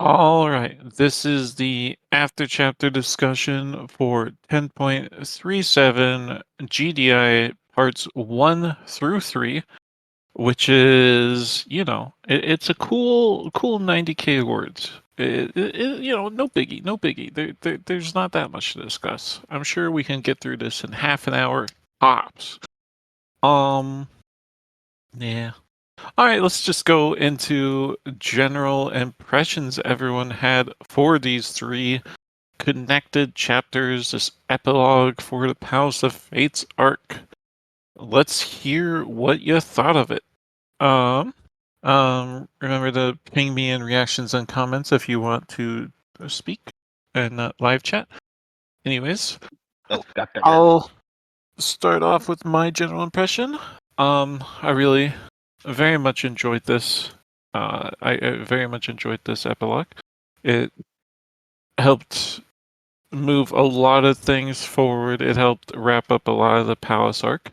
All right, this is the after chapter discussion for 10.37 GDI parts 1 through 3, which is, it's a cool 90k words. No biggie, no biggie. There's not that much to discuss. I'm sure we can get through this in half an hour tops. Yeah. All right, let's just go into general impressions everyone had for these three connected chapters, this epilogue for the Palace of Fates arc. Let's hear what you thought of it. Um, remember to ping me in reactions and comments if you want to speak in live chat. Anyways, Oh, gotcha. I'll start off with my general impression. I really very much enjoyed this. I very much enjoyed this epilogue. It helped move a lot of things forward. It helped wrap up a lot of the palace arc,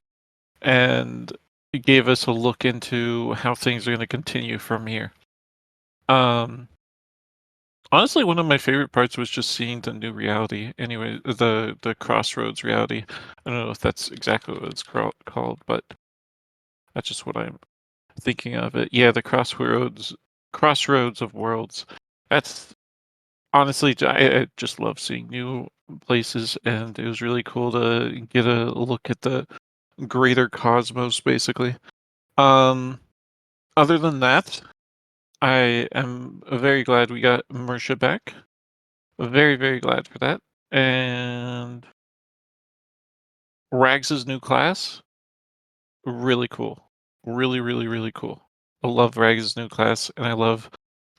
and it gave us a look into how things are going to continue from here. Honestly, one of my favorite parts was just seeing the new reality. Anyway, the crossroads reality. I don't know if that's exactly what it's called, but that's just what I'm thinking of it. Yeah, the crossroads of worlds. That's honestly, I just love seeing new places, and it was really cool to get a look at the greater cosmos, basically. Other than that, I am very glad we got Mersha back. Very, very glad for that. And Rags's new class, really cool. Really, really, really cool. I love Rags's new class, and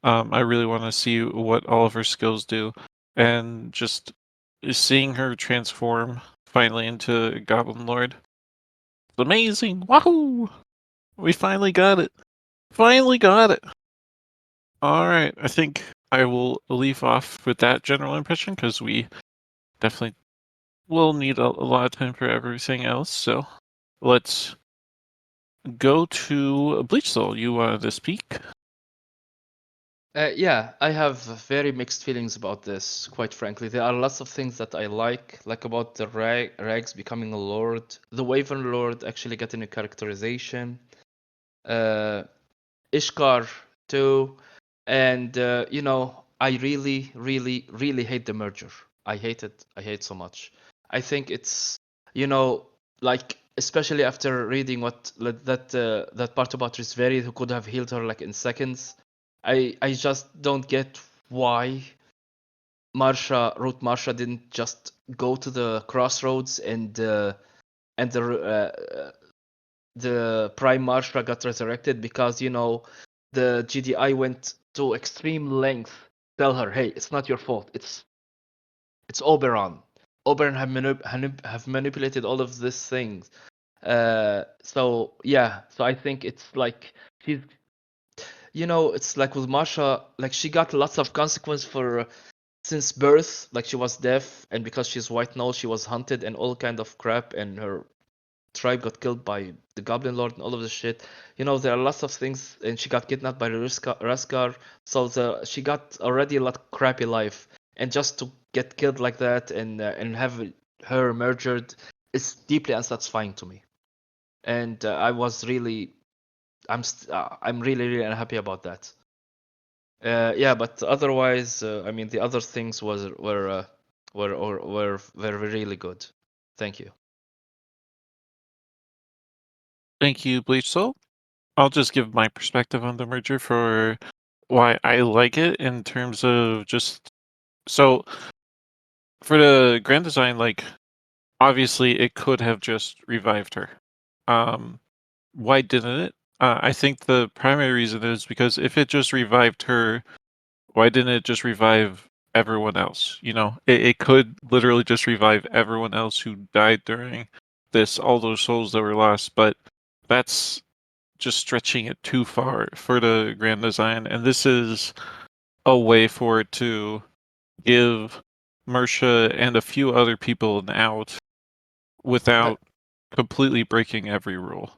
I really want to see what all of her skills do, and just seeing her transform finally into Goblin Lord. It's amazing! Wahoo! We finally got it. Finally got it. All right, I think I will leave off with that general impression because we definitely will need a lot of time for everything else. So let's go to Bleach Soul. You wanted to speak? Yeah, I have very mixed feelings about this, quite frankly. There are lots of things that I like about the Rags becoming a lord, the Wyvern Lord actually getting a characterization, uh, Ishkar too, and I really, really, really hate the merger. I hate it. I hate so much. I think it's, like especially after reading that part about Risveri, who could have healed her like in seconds. I just don't get why Marsha didn't just go to the crossroads and the Prime Marsha got resurrected, because the GDI went to extreme length to tell her, hey, it's not your fault, it's Oberon. Oberon have manipulated all of these things. So yeah, so I think it's like she's, it's like with Marsha, like she got lots of consequence for since birth, like she was deaf, and because she's white nose, she was hunted and all kind of crap, and her tribe got killed by the Goblin Lord and all of this shit. There are lots of things, and she got kidnapped by Raskar, so she got already a lot of crappy life, and just to get killed like that and have her murdered is deeply unsatisfying to me. And I'm really really unhappy about that. Yeah, but otherwise, I mean, the other things were really good. Thank you. Thank you, Bleach Soul. I'll just give my perspective on the merger for why I like it in terms of just so for the grand design, like obviously it could have just revived her. Why didn't it? I think the primary reason is because if it just revived her, why didn't it just revive everyone else? It could literally just revive everyone else who died during this, all those souls that were lost, but that's just stretching it too far for the grand design. And this is a way for it to give Mersha and a few other people an out But without completely breaking every rule.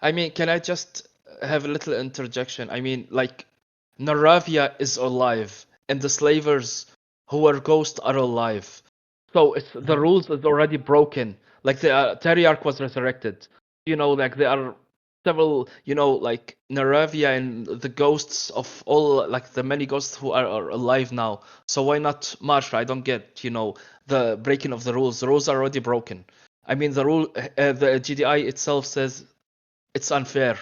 I mean, can I just have a little interjection? I mean, like, Naravia is alive, and the slavers who were ghosts are alive. So it's the Mhm. rules is already broken. Like the Teriarch was resurrected. Like there are several, like Naravia and the ghosts of all, like the many ghosts who are alive now. So why not Marsha? I don't get, the breaking of the rules. The rules are already broken. I mean, the GDI itself says it's unfair,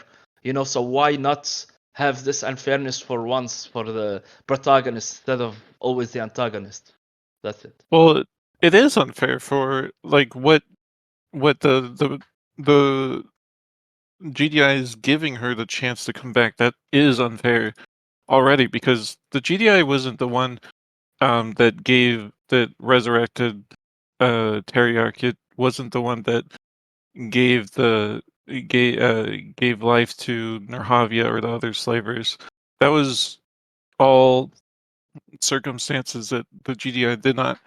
so why not have this unfairness for once for the protagonist instead of always the antagonist? That's it. Well, it is unfair for like what the GDI is giving her the chance to come back. That is unfair already because the GDI wasn't the one that resurrected Teriarch. It wasn't the one that gave the gave life to Narhavia or the other slavers. That was all circumstances that the GDI did not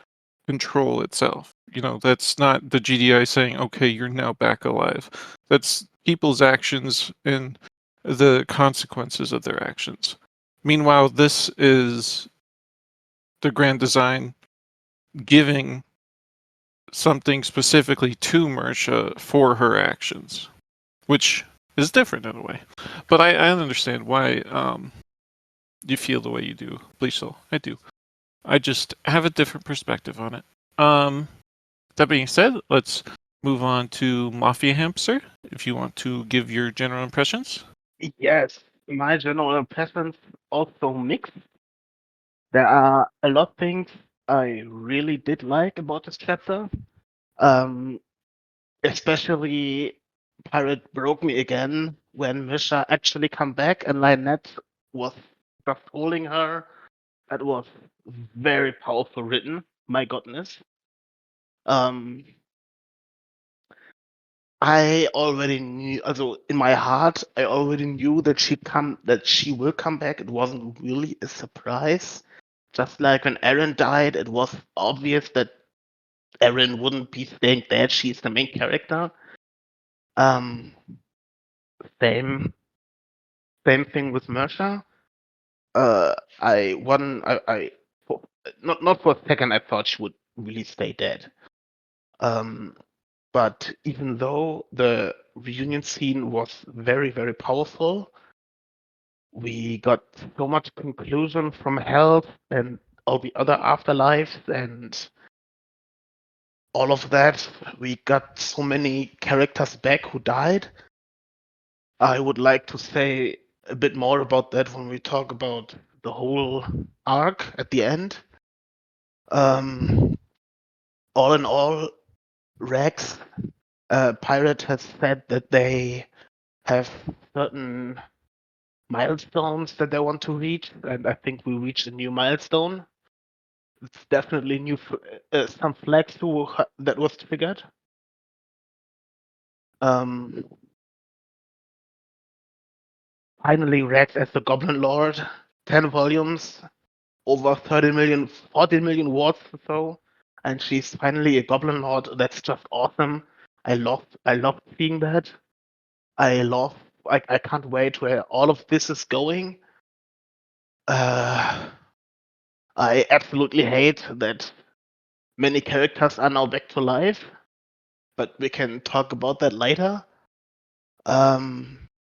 control itself. That's not the GDI saying, "Okay, you're now back alive." That's people's actions and the consequences of their actions. Meanwhile, this is the grand design giving something specifically to Mersha for her actions, which is different in a way. But I understand why you feel the way you do, Bleachsoul. I do. I just have a different perspective on it. That being said, let's move on to Mafia Hamster. If you want to give your general impressions. Yes, my general impressions also mixed. There are a lot of things I really did like about this chapter. Um, Especially Pirate broke me again when Misha actually come back and Lynette was just holding her. That was very powerful written. My goodness. Um, I already knew, also in my heart, I already knew that she will come back. It wasn't really a surprise. Just like when Aaron died, it was obvious that Aaron wouldn't be staying dead. She's the main character. Um, same same thing with Mersha. I for, not for a second I thought she would really stay dead. Um, but even though the reunion scene was very, very powerful, we got so much conclusion from health and all the other afterlives and all of that. We got so many characters back who died. I would like to say a bit more about that when we talk about the whole arc at the end. Um, all in all, Rex, Pirate has said that they have certain milestones that they want to reach, and I think we reached a new milestone. It's definitely some flags that was triggered. Um, Finally, Rex as the Goblin Lord, 10 volumes, over 30 million, 14 million words or so, and she's finally a Goblin Lord. That's just awesome. I love seeing that. I love, I can't wait where all of this is going. Uh, I absolutely hate that many characters are now back to life, but we can talk about that later.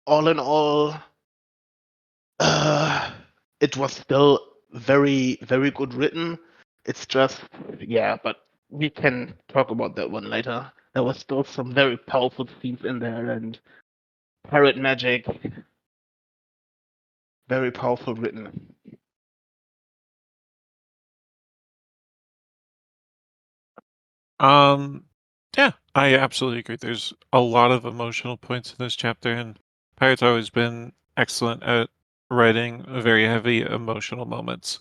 All in all, uh, it was still very, very good written. It's just, yeah, but we can talk about that one later. There was still some very powerful scenes in there, and pirate magic, very powerful written. Um, yeah, I absolutely agree. There's a lot of emotional points in this chapter, and Pirate's always been excellent at writing very heavy emotional moments.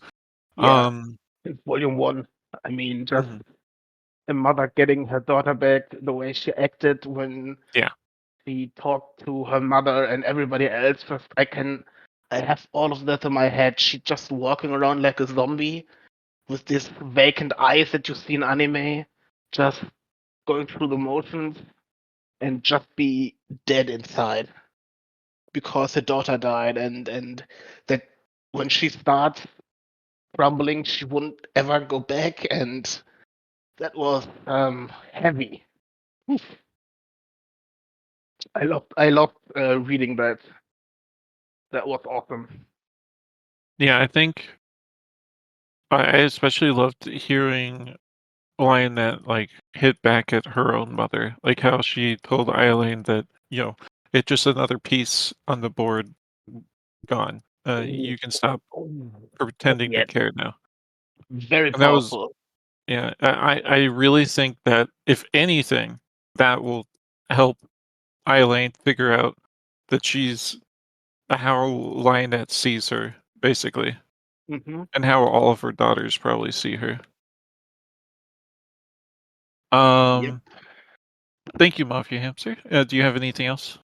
Yeah, Um, in volume one, I mean, just mhm, a mother getting her daughter back, the way she acted when yeah. she talked to her mother and everybody else. Just I have all of that in my head. She just walking around like a zombie with these vacant eyes that you see in anime, just going through the motions and just be dead inside because her daughter died, and that when she starts grumbling she wouldn't ever go back, and that was heavy. Oof. I loved reading that. That was awesome. Yeah, I think I especially loved hearing a line that like hit back at her own mother, like how she told Eileen that it's just another piece on the board gone. Ooh. You can stop Ooh. pretending to Yeah, care now. very And that was powerful. yeah. I really think that if anything, that will help Eileen figure out that she's how Lionette sees her, basically, Hmm. and how all of her daughters probably see her. Um, Yep. Thank you, Mafia Hamster. Do you have anything else?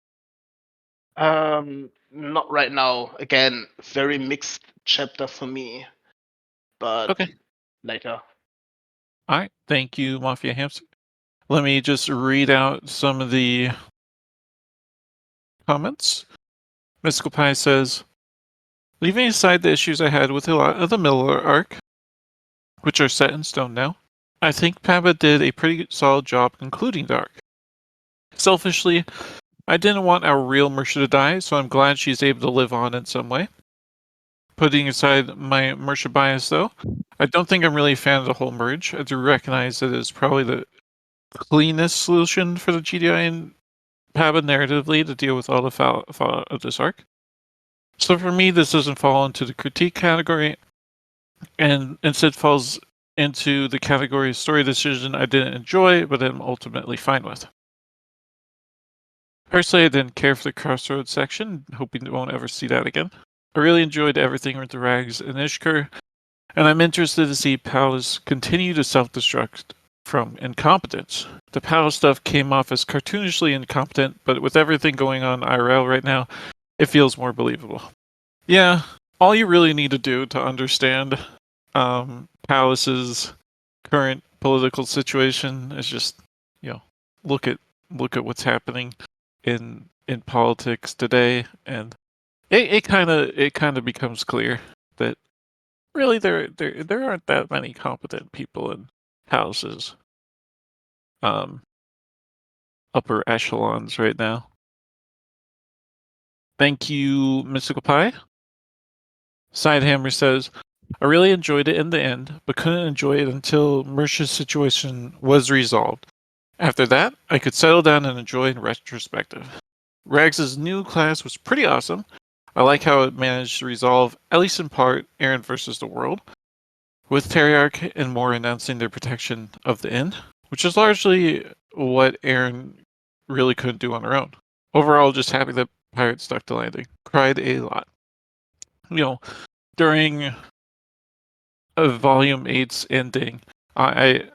Not right now. Again, very mixed chapter for me, but Okay. later. All right. Thank you, Mafia Hamster. Let me just read out some of the comments. Mystical Pie says, leaving aside the issues I had with a lot of the Miller arc, which are set in stone now, I think Pabba did a pretty solid job concluding the arc. Selfishly, I didn't want our real Mersha to die, so I'm glad she's able to live on in some way. Putting aside my Mersha bias, though, I don't think I'm really a fan of the whole merge. I do recognize that it's probably the cleanest solution for the GDI and Pabba narratively to deal with all the fallout of this arc. So for me, this doesn't fall into the critique category, and instead falls into the category of story decision I didn't enjoy, but I'm ultimately fine with. Personally, I didn't care for the crossroads section, hoping we won't ever see that again. I really enjoyed everything with the Rags and Ishkur, and I'm interested to see Palace continue to self-destruct from incompetence. The Palace stuff came off as cartoonishly incompetent, but with everything going on IRL right now, it feels more believable. Yeah, all you really need to do to understand Palace's current political situation is just, you know, look at what's happening in politics today, and it kind of becomes clear that really there aren't that many competent people in Palace's um upper echelons right now. Thank you, Mystical Pie. Sidehammer says, I really enjoyed it in the end, but couldn't enjoy it until Mersha's situation was resolved. After that, I could settle down and enjoy in retrospective. Rags' new class was pretty awesome. I like how it managed to resolve, at least in part, Aaron versus the world, with Teriarch and more announcing their protection of the inn, which is largely what Aaron really couldn't do on her own. Overall, just happy that Pirate stuck to landing. Cried a lot. During Volume 8's ending, I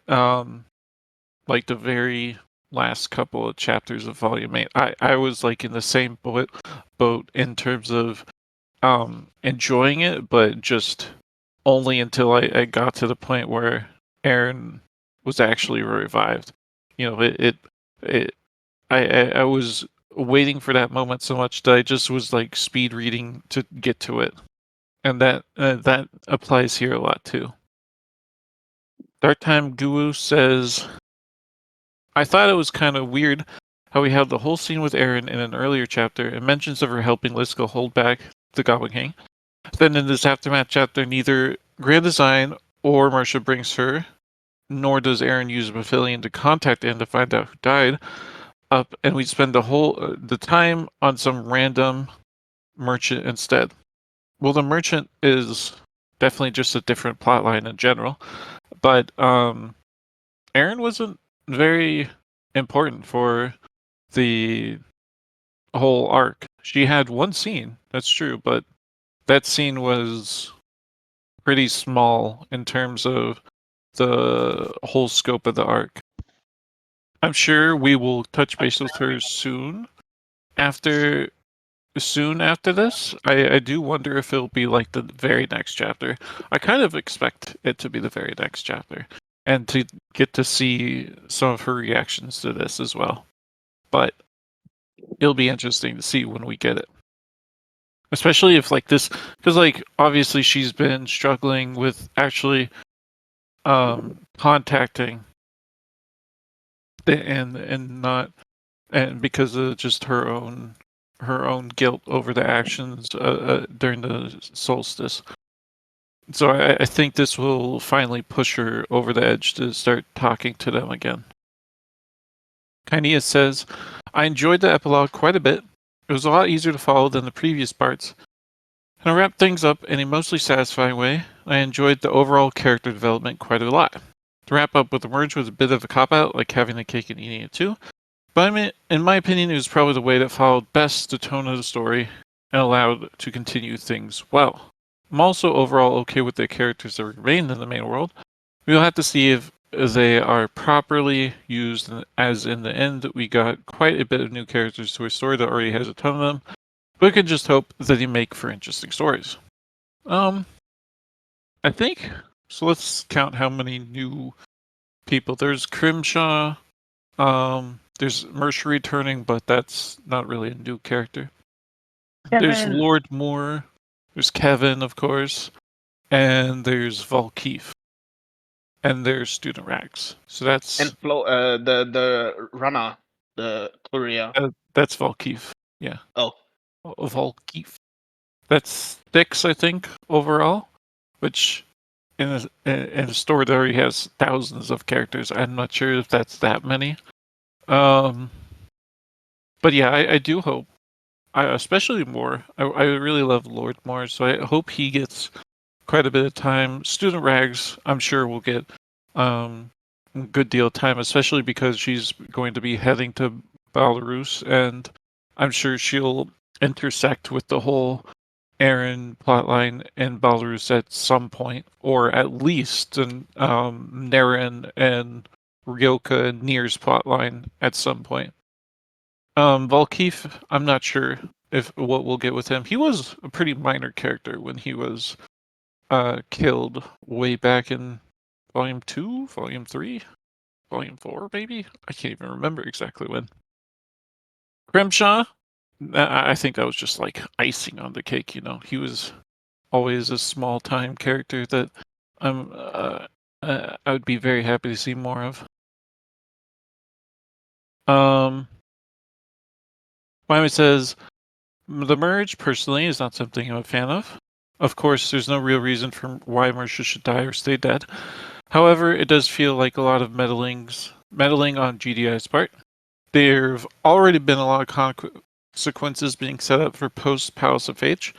like the very last couple of chapters of Volume 8, I was like in the same boat in terms of enjoying it, but just only until I got to the point where Aaron was actually revived. You know, it I was waiting for that moment so much that I just was like speed reading to get to it, and that applies here a lot too. Dark Time Guru says, I thought it was kind of weird how we had the whole scene with Aaron in an earlier chapter and mentions of her helping Liska hold back the Goblin King. Then in this aftermath chapter, neither Grand Design or Marcia brings her, nor does Aaron use Maphilion to contact Anne to find out who died, up, and we spend the time on some random merchant instead. Well, the merchant is definitely just a different plotline in general, but Aaron wasn't very important for the whole arc. She had one scene, that's true, but that scene was pretty small in terms of the whole scope of the arc. I'm sure we will touch base with her after soon after this. I do wonder if it'll be like the very next chapter. I kind of expect it to be the very next chapter and to get to see some of her reactions to this as well. But it'll be interesting to see when we get it. especially if like this, because like obviously she's been struggling with actually contacting and not, and because of just her own guilt over the actions during the solstice. So I think this will finally push her over the edge to start talking to them again. Kinea says, I enjoyed the epilogue quite a bit. It was a lot easier to follow than the previous parts. And I wrapped things up in a mostly satisfying way. I enjoyed the overall character development quite a lot. To wrap up with the merge was a bit of a cop-out, like having the cake and eating it too. But I mean, in my opinion, it was probably the way that followed best the tone of the story and allowed to continue things well. I'm also overall okay with the characters that remain in the main world. We'll have to see if they are properly used, as in the end we got quite a bit of new characters to a story that already has a ton of them. But we can just hope that they make for interesting stories. I think so. Let's count how many new people. There's Crimshaw. There's Mercer returning, but that's not really a new character. There's Kevin. Lord Moore. There's Kevin, of course, and there's Volkeef, and there's Student Rags. So that's And Flo, the runner, the courier. that's Volkeef. Yeah, Oh, Volkeef. That's 6, I think, overall, which in a store that already has thousands of characters, I'm not sure if that's that many. But yeah, I do hope, especially Moore. I really love Lord Moore, so I hope he gets quite a bit of time. Student Rags, I'm sure, will get a good deal of time, especially because she's going to be heading to Belarus, and I'm sure she'll intersect with the whole Aaron plotline in Belarus at some point, or at least in Naren and Ryoka and Nir's plotline at some point. Volkeef, I'm not sure if what we'll get with him. He was a pretty minor character when he was killed way back in Volume 2, Volume 3, Volume 4, maybe? I can't even remember exactly when. Grimshaw, I think that was just like icing on the cake, you know. He was always a small time character that I'm I would be very happy to see more of. Miami says, the merge personally is not something I'm a fan of. Of course, there's no real reason for why mergers should die or stay dead. However, it does feel like a lot of meddling on GDI's part. There've already been a lot of consequences being set up for post Palace of Age,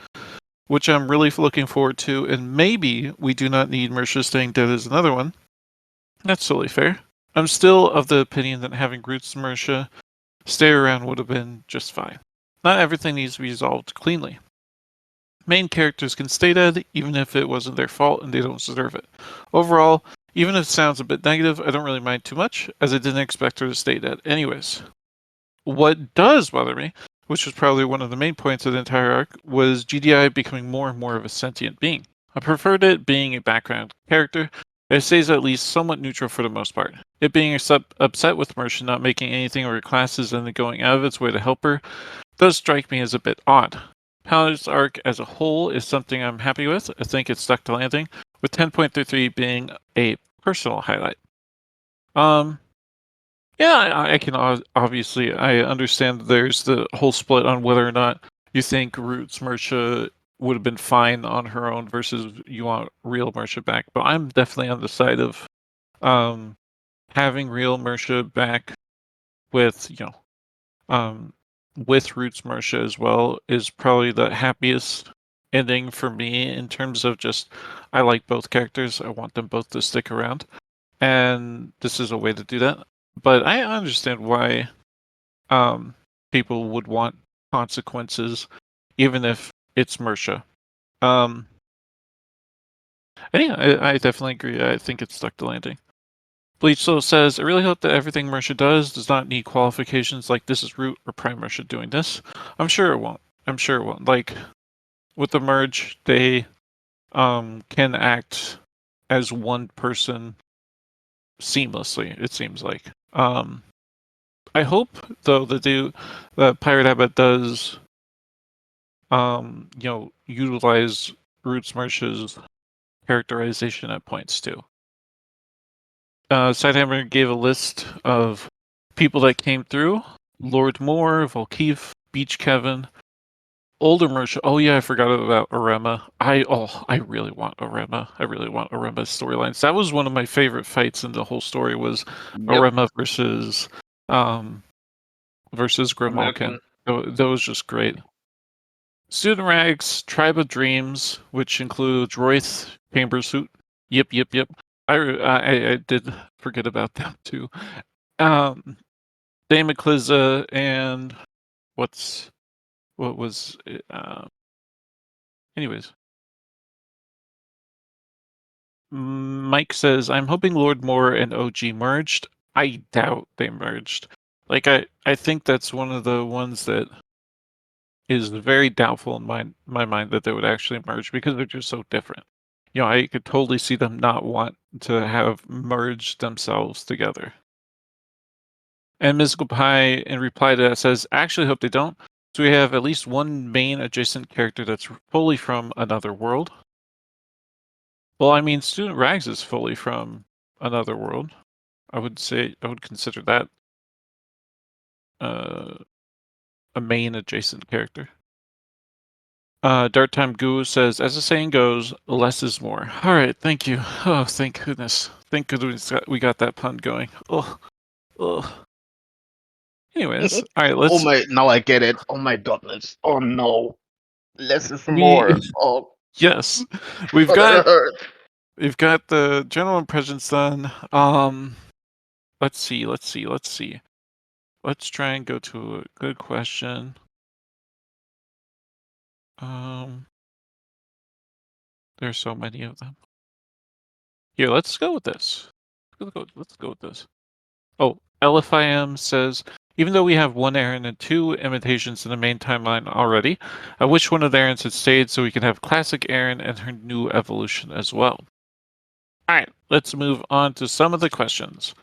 which I'm really looking forward to, and maybe we do not need Mercia staying dead as another one. That's totally fair. I'm still of the opinion that having Roots Mercia stay around would have been just fine. Not everything needs to be resolved cleanly. Main characters can stay dead, even if it wasn't their fault and they don't deserve it. Overall, even if it sounds a bit negative, I don't really mind too much, as I didn't expect her to stay dead anyways. What does bother me, which was probably one of the main points of the entire arc, was GDI becoming more and more of a sentient being. I preferred it being a background character, but it stays at least somewhat neutral for the most part. It being upset with Merchant not making anything of her classes and then going out of its way to help her does strike me as a bit odd. Paladin's arc as a whole is something I'm happy with. I think it stuck to landing, with 10.33 being a personal highlight. Yeah, I can obviously, I understand there's the whole split on whether or not you think Roots Mercia would have been fine on her own versus you want real Mercia back. But I'm definitely on the side of having real Mercia back with, with Roots Mercia as well is probably the happiest ending for me in terms of just, I like both characters. I want them both to stick around. And this is a way to do that. But I understand why people would want consequences, even if it's Mercia. And yeah, I definitely agree. I think it stuck the landing. Bleach Soul says, I really hope that everything Mercia does not need qualifications like this is Root or Prime Mercia doing this. I'm sure it won't. I'm sure it won't. Like, with the merge, they can act as one person seamlessly, it seems like. I hope though that Pirate Habit does utilize Roots Marsh's characterization at points too. Sidehammer gave a list of people that came through: Lord Moore, Volkeef, Beach Kevin, Older Mercia. Oh yeah, I forgot about Arema. I really want Arema. I really want Arema's storylines. That was one of my favorite fights in the whole story. Was Yep. Arema versus Grimalkin. That was just great. Student Rags, Tribe of Dreams, which includes Royce, Chambersuit. Yep. I did forget about them too. Dame Ecclesa and what was it? Anyways. Mike says, I'm hoping Lord Moore and OG merged. I doubt they merged. Like I think that's one of the ones that is very doubtful in my mind that they would actually merge because they're just so different. I could totally see them not want to have merged themselves together. And Mystical Pie, in reply to that, says, actually hope they don't. So we have at least one main adjacent character that's fully from another world. Well, I mean, Student Rags is fully from another world. I would consider that a main adjacent character. Dart Time Goo says, as the saying goes, less is more. All right, thank you. Oh, thank goodness. Thank goodness we got that pun going. Oh. Anyways, all right, let's. Oh my! Now I get it. Oh my goodness! Oh no! Less is We more. Oh, yes, we've oh, that got hurts. the general impressions done. Let's see. Let's try and go to a good question. There's so many of them. Here, let's go with this. Let's go with this. Oh, LFIM says, even though we have one Aaron and two imitations in the main timeline already, I wish one of the Aarons had stayed so we could have classic Aaron and her new evolution as well. All right, let's move on to some of the questions.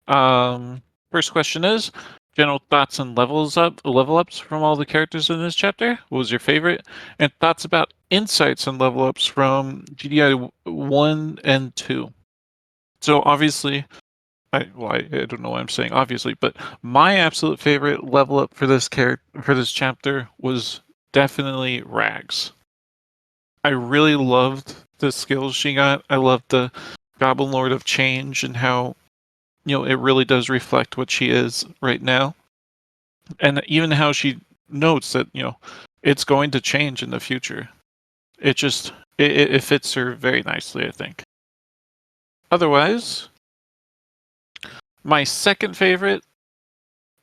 First question is, general thoughts and level ups from all the characters in this chapter. What was your favorite? And thoughts about insights and level ups from GDI 1 and 2. So obviously, I don't know why I'm saying obviously, but my absolute favorite level up for this chapter was definitely Rags. I really loved the skills she got. I loved the Goblin Lord of Change and how it really does reflect what she is right now. And even how she notes that, it's going to change in the future. It just it fits her very nicely, I think. Otherwise, my second favorite,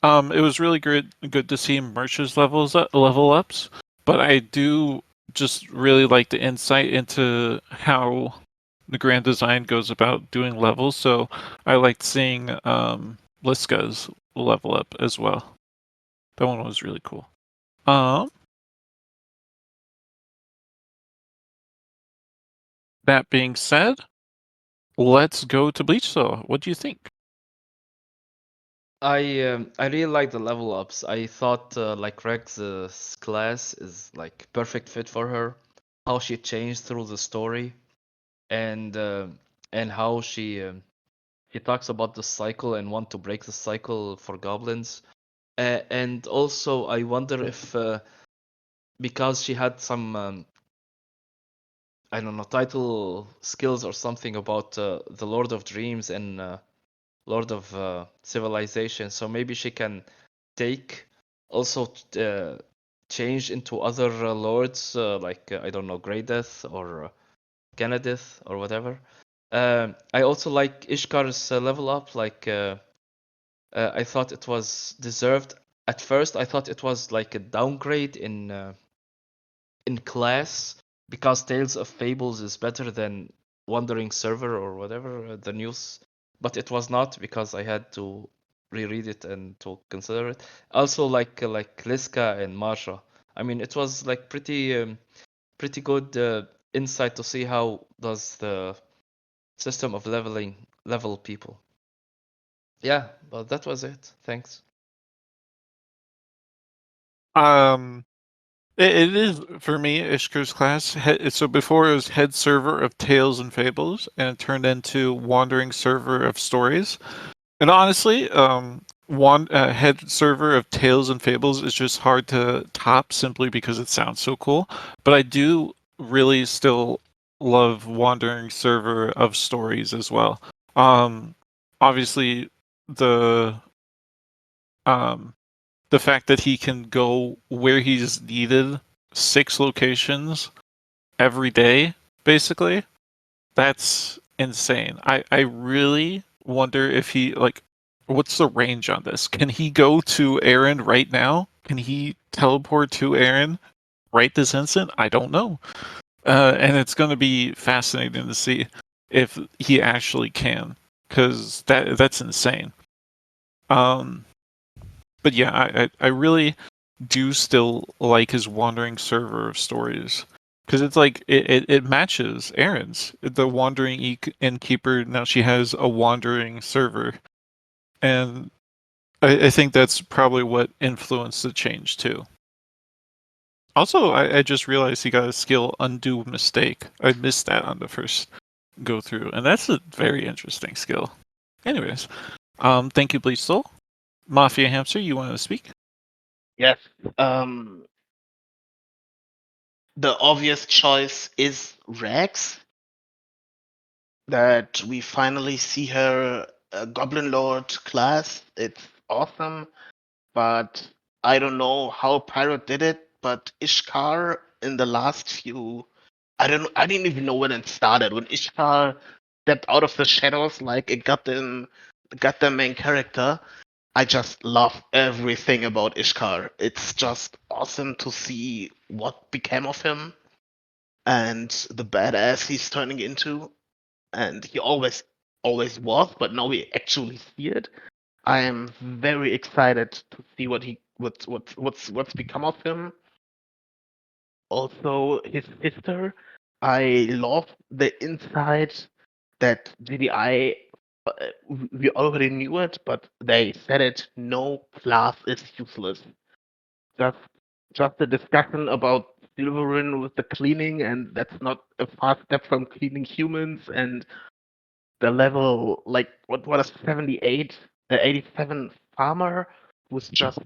it was really good to see Merch's level ups, but I do just really like the insight into how the grand design goes about doing levels. So I liked seeing Liska's level up as well. That one was really cool. That being said, let's go to Bleach Soul. What do you think? I really like the level ups. I thought like Rex's class is like perfect fit for her. How she changed through the story, and how she talks about the cycle and want to break the cycle for goblins. And also, I wonder if because she had some I don't know, title skills or something about the Lord of Dreams and Lord of Civilization, so maybe she can take also change into other lords like I don't know, Grey Death or Ganadith or whatever. I also like Ishkar's level up. Like I thought it was deserved. At first, I thought it was like a downgrade in class because Tales of Fables is better than Wandering Server or whatever the news, but it was not because I had to reread it and to consider it. Also, like Liska and Marsha. I mean, it was like pretty good insight to see how does the system of level people. Yeah, but that was it. Thanks. It is for me. Ishkar's class. So before it was head server of tales and fables, and it turned into wandering server of stories. And honestly, head server of tales and fables is just hard to top simply because it sounds so cool. But I do really still love wandering server of stories as well. Um, Obviously, the um, the fact that he can go where he's needed, 6 locations every day, basically, that's insane. I really wonder if he like what's the range on this? Can he go to Aaron right now? Can he teleport to Aaron right this instant? I don't know. And it's going to be fascinating to see if he actually can, because that's insane. Um, but yeah, I really do still like his wandering server of stories because it's like it matches Erin's. The wandering innkeeper, now she has a wandering server, and I think that's probably what influenced the change too. Also, I just realized he got a skill undo mistake. I missed that on the first go through, and that's a very interesting skill. Anyways, thank you, Bleach Soul. Mafia Hamster, you want to speak? Yes. The obvious choice is Rex. That we finally see her Goblin Lord class. It's awesome, but I don't know how Pirate did it. But Ishkar in the last few, I didn't even know when it started. When Ishkar stepped out of the shadows, like it got the main character. I just love everything about Ishkar. It's just awesome to see what became of him and the badass he's turning into. And he always was, but now we actually see it. I am very excited to see what's become of him. Also, his sister. I love the insight that GDI. We already knew it, but they said it. No class is useless. Just just a discussion about Silverin with the cleaning, and that's not a far step from cleaning humans. And the level, like what is 78, 87 farmer was just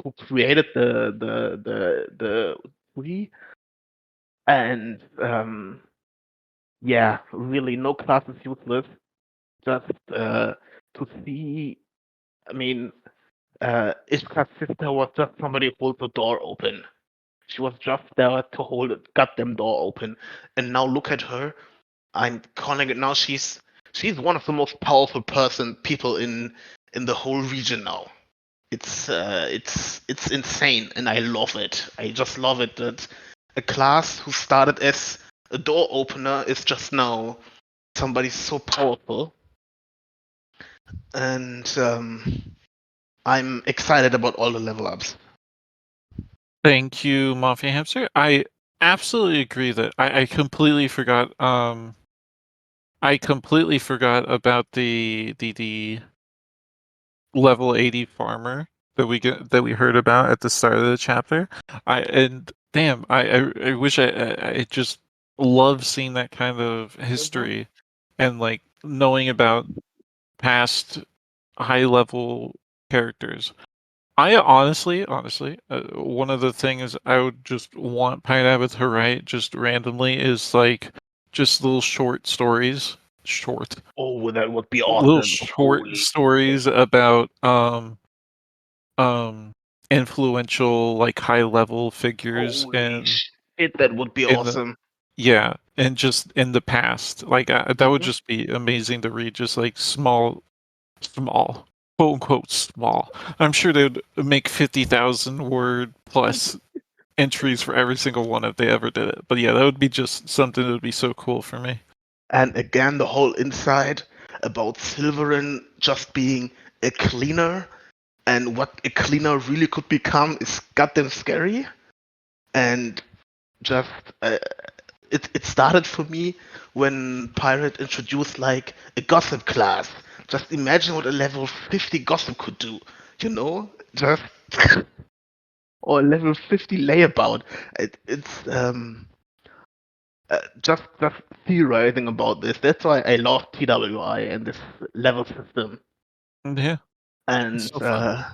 who created the tree. And yeah, really no class is useless. Just to see, I mean, Ishka's sister was just somebody who hold the door open. She was just there to hold the goddamn door open. And now look at her. I'm calling it now. She's one of the most powerful people in the whole region now. It's insane, and I love it. I just love it that a class who started as a door opener is just now somebody so powerful, and I'm excited about all the level ups. Thank you, Mafia Hamster. I absolutely agree that I completely forgot. I completely forgot about the level 80 farmer that we heard about at the start of the chapter. And damn, I wish I just love seeing that kind of history and like knowing about past high level characters. I honestly, one of the things I would just want Pineapple to write just randomly is like just little short stories, short, Oh, that would be little awesome! short Holy stories about um influential like high level figures holy shit! That would be in the awesome. yeah, and just in the past, like that would Hmm. just be amazing to read. Just like small, quote unquote small. I'm sure they'd make 50,000 word plus entries for every single one if they ever did it. But yeah, that would be just something that would be so cool for me. And again, the whole insight about Silverin just being a cleaner and what a cleaner really could become is goddamn scary. And just it started for me when Pirate introduced like a gossip class. Just imagine what a level 50 gossip could do. You know, just or level 50 layabout. It's just theorizing about this. That's why I love TWI and this level system. Yeah, it's And so fun.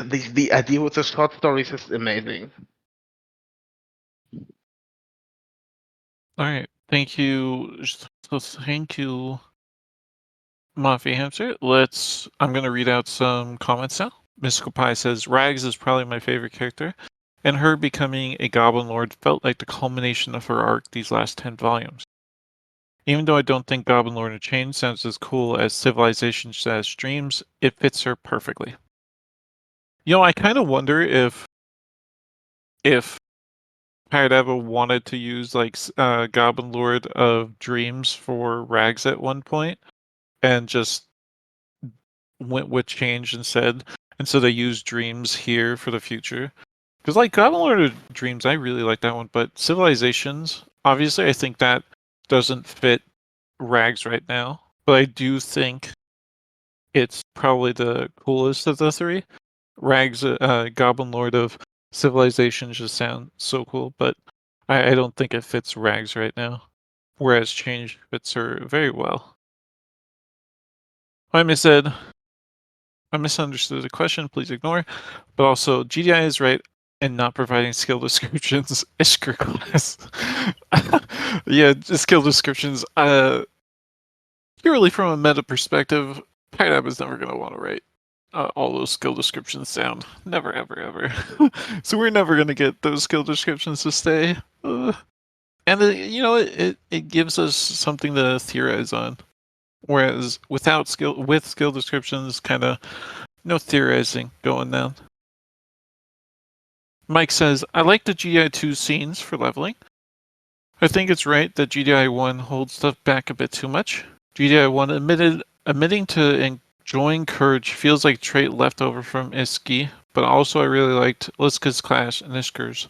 the idea with the short stories is amazing. All right, thank you. So thank you, Mafia Hamster. I'm gonna read out some comments now. Mystical Pie says Rags is probably my favorite character, and her becoming a Goblin Lord felt like the culmination of her arc these last 10 volumes. Even though I don't think Goblin Lord of Change sounds as cool as Civilization Says Dreams, it fits her perfectly. I kind of wonder if Pirate Eva wanted to use Goblin Lord of Dreams for Rags at one point, and just went with Change instead, and so they used Dreams here for the future. Because Goblin Lord of Dreams, I really like that one, but Civilizations, obviously, I think that doesn't fit Rags right now, but I do think it's probably the coolest of the three. Rags, Goblin Lord of Civilization just sound so cool, but I don't think it fits Rags right now. Whereas Change fits her very well. I misunderstood the question, please ignore. But also, GDI is right in not providing skill descriptions. Ishkur class. Yeah, skill descriptions. Purely from a meta perspective, Pirate is never going to want to write all those skill descriptions down. Never, ever, ever. So we're never going to get those skill descriptions to stay. And it gives us something to theorize on. Whereas with skill descriptions, kind of no theorizing going down. Mike says, I like the GDI 2 scenes for leveling. I think it's right that GDI 1 holds stuff back a bit too much. GDI 1 admitting to enjoying Courage feels like a trait left over from Iski, but also I really liked Liska's clash and Ishkur's.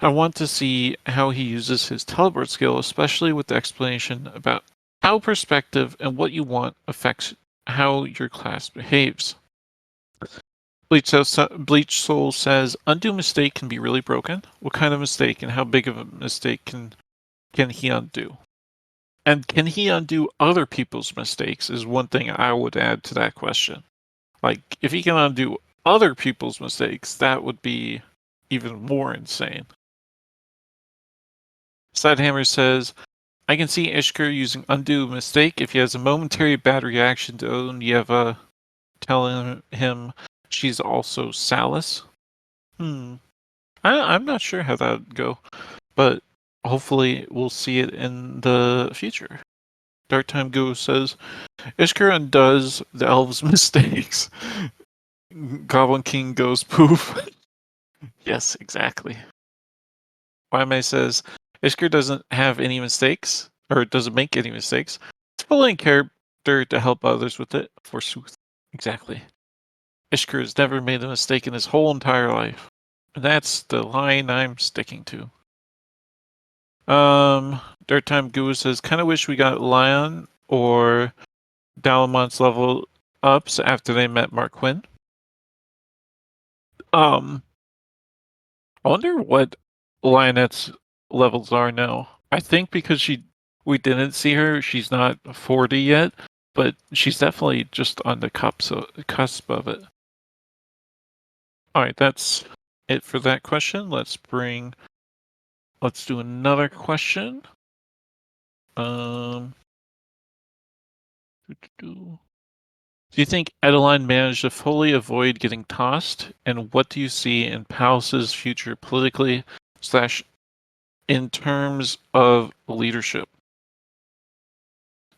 I want to see how he uses his teleport skill, especially with the explanation about how perspective and what you want affects how your class behaves. Bleach Soul says, undo mistake can be really broken. What kind of mistake and how big of a mistake can he undo? And can he undo other people's mistakes is one thing I would add to that question. If he can undo other people's mistakes, that would be even more insane. Sidehammer says, I can see Ishkur using undo mistake if he has a momentary bad reaction to Onyeva telling him she's also Salus. I'm not sure how that would go, but hopefully we'll see it in the future. Dark Time Go says, Ishkur undoes the elves' mistakes. Goblin King goes poof. Yes, exactly. YMA says, Ishkur doesn't have any mistakes, or doesn't make any mistakes. It's fully in character to help others with it, forsooth. Exactly. Ishkur has never made a mistake in his whole entire life. And that's the line I'm sticking to. Dirt Time Guru says, kind of wish we got Lion or Dalamont's level ups after they met Mark Quinn. I wonder what Lionette's levels are now. I think because we didn't see her, she's not 40 yet, but she's definitely just on the cusp of it. Alright, that's it for that question. Let's do another question. Do you think Adeline managed to fully avoid getting tossed? And what do you see in Palace's future politically / in terms of leadership?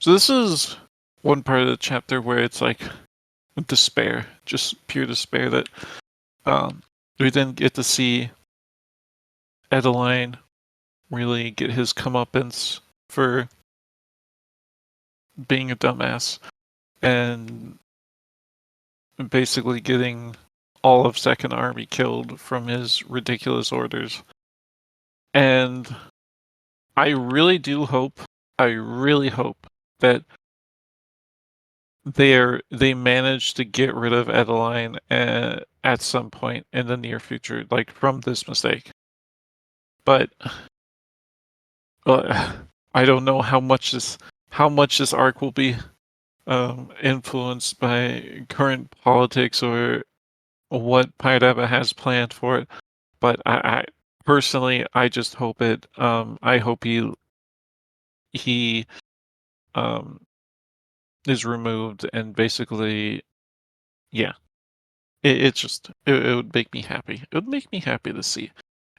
So this is one part of the chapter where it's like despair, just pure despair that we didn't get to see Adeline really get his comeuppance for being a dumbass and basically getting all of Second Army killed from his ridiculous orders. And I really hope that they managed to get rid of Adeline at some point in the near future, like from this mistake. But I don't know how much this arc will be influenced by current politics or what Pairaba has planned for it. But I personally, I just hope it. I hope he is removed and basically, yeah. It would make me happy. It would make me happy to see.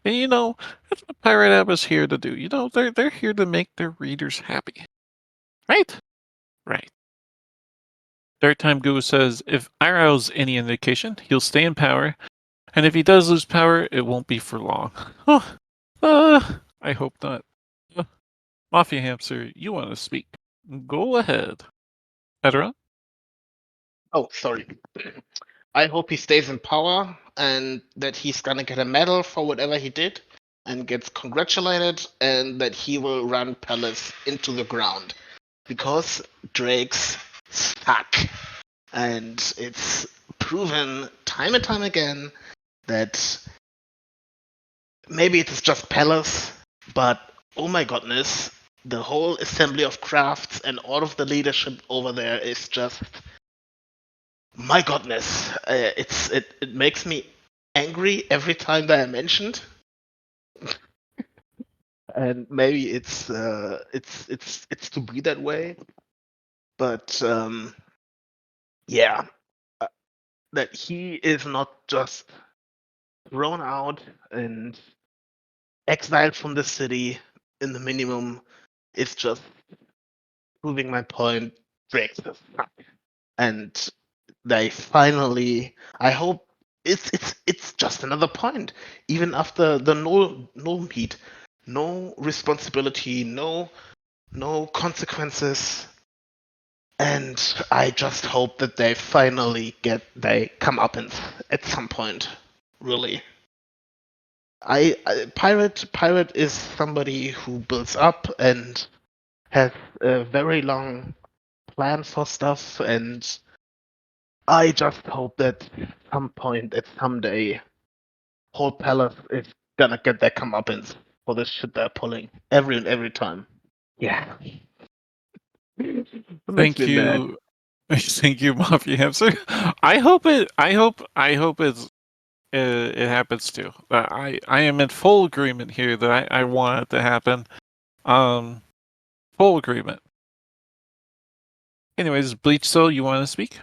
And that's what Pirate App is here to do. They're here to make their readers happy. Right? Right. Third Time Guru says if Irau's any indication, he'll stay in power, and if he does lose power, it won't be for long. I hope not. Mafia Hamster, you want to speak? Go ahead. Edra? Oh, sorry. I hope he stays in power and that he's gonna get a medal for whatever he did and gets congratulated and that he will run Palace into the ground. Because Drakes suck. And it's proven time and time again that maybe it's just Palace, but oh my goodness, the whole assembly of crafts and all of the leadership over there is just my goodness. It makes me angry every time that I mentioned. And maybe it's to be that way, but yeah, that he is not just thrown out and exiled from the city in the minimum is just proving my point. Drake's a fuck. And they finally, I hope it's just another point. Even after the no meet, no responsibility, no consequences. And I just hope that they finally they come up at some point. Really. Pirate is somebody who builds up and has a very long plan for stuff, and I just hope that at some point, at some day, whole palace is gonna get their comeuppance for this shit they're pulling every time. Yeah. It makes Thank me mad. you. Thank you, Mafia Hamster. I hope it happens too. I am in full agreement here that I want it to happen. Full agreement. Anyways, Bleach Soul, you want to speak?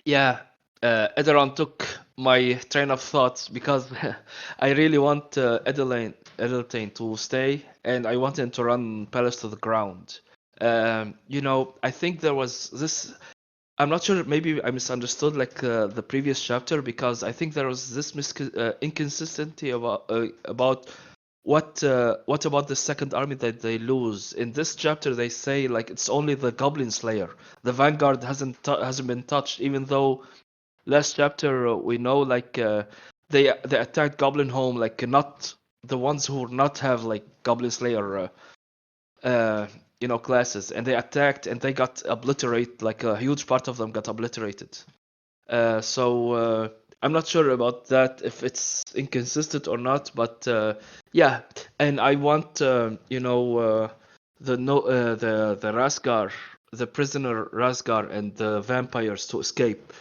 Yeah, Edaron took my train of thoughts because I really want Edeltane to stay, and I want him to run Palace to the ground. I think there was this. I'm not sure. Maybe I misunderstood the previous chapter because I think there was this inconsistency about what about the second army that they lose. In this chapter, they say like it's only the Goblin Slayer. The Vanguard hasn't been touched, even though last chapter we know they attacked Goblin Home, like not the ones who not have like Goblin Slayer classes, and they attacked and they got obliterated, like a huge part of them got obliterated. So I'm not sure about that, if it's inconsistent or not, but yeah. And I want the Rasgar, the prisoner Rasgar, and the vampires to escape.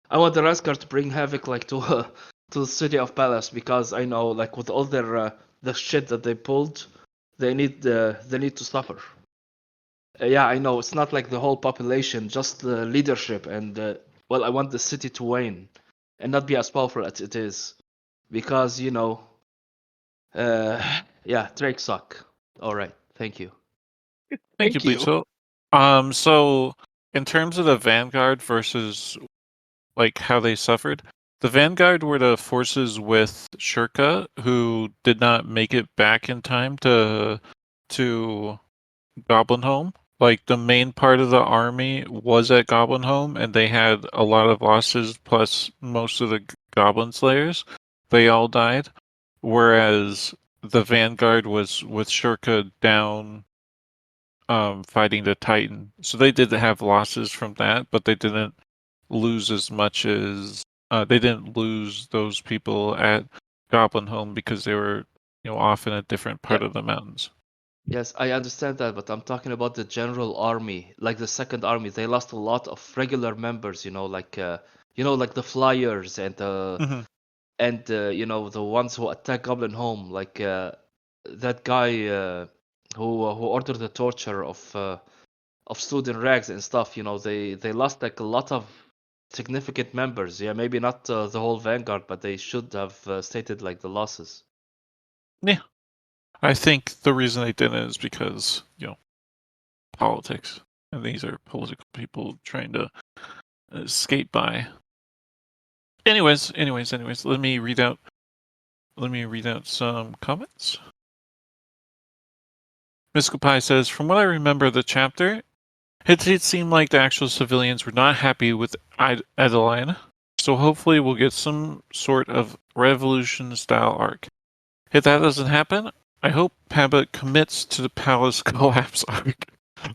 I want the Rasgar to bring havoc like to to the city of Palace, because I know like with all their the shit that they pulled, they need to suffer. Yeah, I know it's not like the whole population, just the leadership, and well, I want the city to wane and not be as powerful as it is, because yeah, Drake suck. All right, thank you. Thank you, Thank Bleach you. Soul. So in terms of the Vanguard versus like how they suffered, the Vanguard were the forces with Shurka who did not make it back in time to Goblin Home. Like the main part of the army was at Goblin Home, and they had a lot of losses. Plus, most of the Goblin Slayers, they all died. Whereas the Vanguard was with Shurka down fighting the Titan. So they did have losses from that, but they didn't lose as much as they didn't lose those people at Goblin Home because they were, off in a different part Yeah. of the mountains. Yes, I understand that, but I'm talking about the general army, like the second army. They lost a lot of regular members, like the flyers Hmm. and the ones who attack Goblin Home, like that guy who ordered the torture of student rags and stuff. They lost like a lot of significant members. Yeah, maybe not the whole Vanguard, but they should have stated like the losses. Yeah, I think the reason they didn't is because politics, and these are political people trying to skate by. Anyways, let me read out some comments. Mystical Pie says, from what I remember of the chapter, it did seem like the actual civilians were not happy with Adeline, so hopefully we'll get some sort of revolution-style arc. If that doesn't happen, I hope Pabba commits to the palace collapse arc.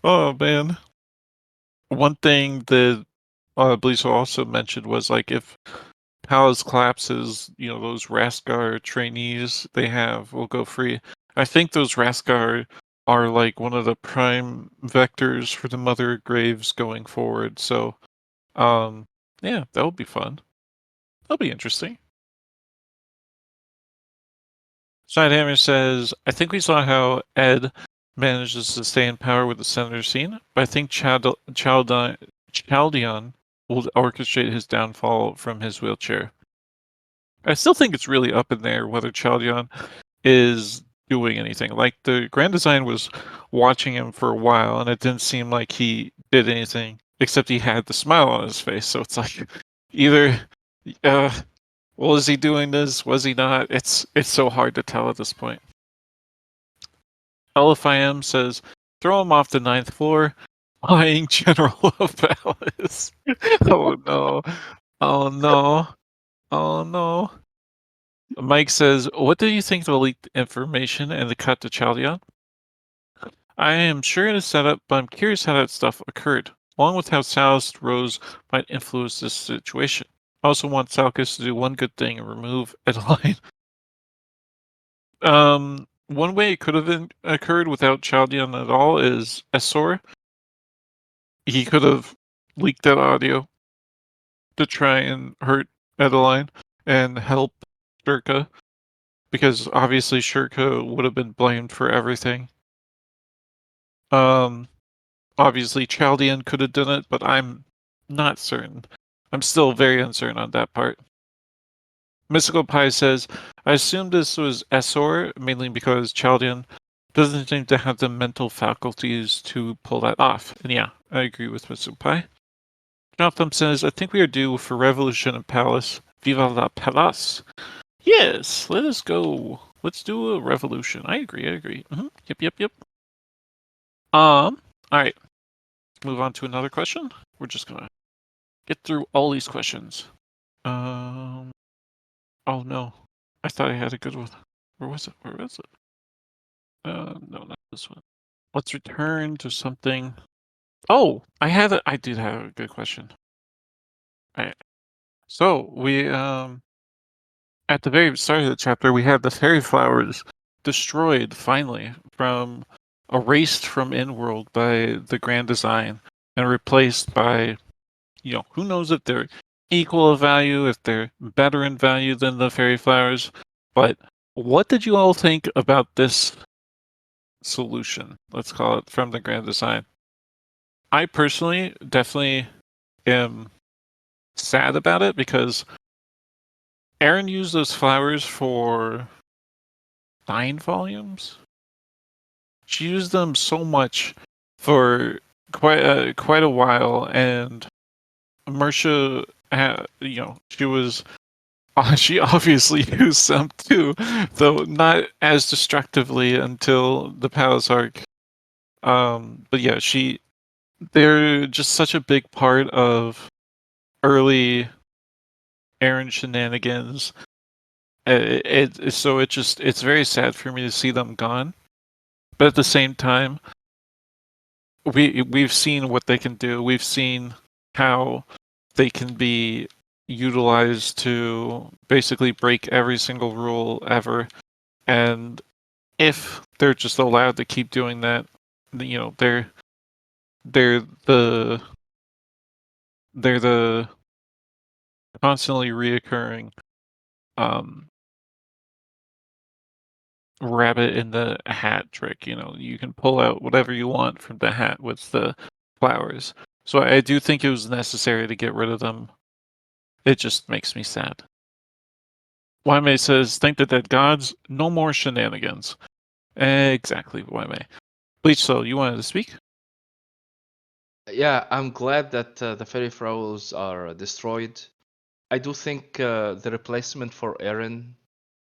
Oh man. One thing that Blizzard also mentioned was like if Palace collapses, those Raskar trainees they have will go free. I think those Raskar are like one of the prime vectors for the Mother Graves going forward. So, yeah, that would be fun. That'll be interesting. Sidehammer says, I think we saw how Ed manages to stay in power with the senator scene, but I think Chalyon will orchestrate his downfall from his wheelchair. I still think it's really up in there whether Chalyon is doing anything. Like the Grand Design was watching him for a while, and it didn't seem like he did anything except he had the smile on his face. So it's like either, was he doing this? Was he not? It's so hard to tell at this point. LFIM says, throw him off the 9th floor. Flying General of Palace. Oh no. Oh no. Oh no. Mike says, what do you think of the leaked information and the cut to Chalyon? I am sure it is set up, but I'm curious how that stuff occurred, along with how Sal's Rose might influence this situation. I also want Salcus to do one good thing and remove Adeline. One way it could have occurred without Chalyon at all is Esor. He could have leaked that audio to try and hurt Adeline and help Shirka, because obviously Shirka would have been blamed for everything. Obviously Chalyon could have done it, but I'm not certain. I'm still very uncertain on that part. Mystical Pie says, I assume this was Esor, mainly because Chalyon doesn't seem to have the mental faculties to pull that off. And yeah, I agree with Mystical Pie. Jotham says, I think we are due for revolution in Palace. Viva la Palace. Yes, let us go. Let's do a revolution. I agree. Yep. Alright. Move on to another question. We're just gonna get through all these questions. Oh no. I thought I had a good one. Where was it? No, not this one. Let's return to something. Oh, I did have a good question. Alright. So we at the very start of the chapter we had the fairy flowers destroyed finally, from erased from in-world by the Grand Design and replaced by, who knows if they're equal of value, if they're better in value than the fairy flowers. But what did you all think about this solution, let's call it, from the Grand Design? I personally definitely am sad about it because Aaron used those flowers for 9 volumes. She used them so much for quite a while, and Mersha, she was she obviously used some too, though not as destructively until the Palace arc. But yeah, they're just such a big part of early Aaron shenanigans. It's very sad for me to see them gone. But at the same time, we've seen what they can do. We've seen how they can be utilized to basically break every single rule ever. And if they're just allowed to keep doing that, they're the constantly reoccurring rabbit in the hat trick. You can pull out whatever you want from the hat with the flowers. So I do think it was necessary to get rid of them. It just makes me sad. Waime says, "Thank the dead gods, no more shenanigans." Exactly, Waime. Bleach Soul, you wanted to speak? Yeah, I'm glad that the fairy flowers are destroyed. I do think the replacement for Eren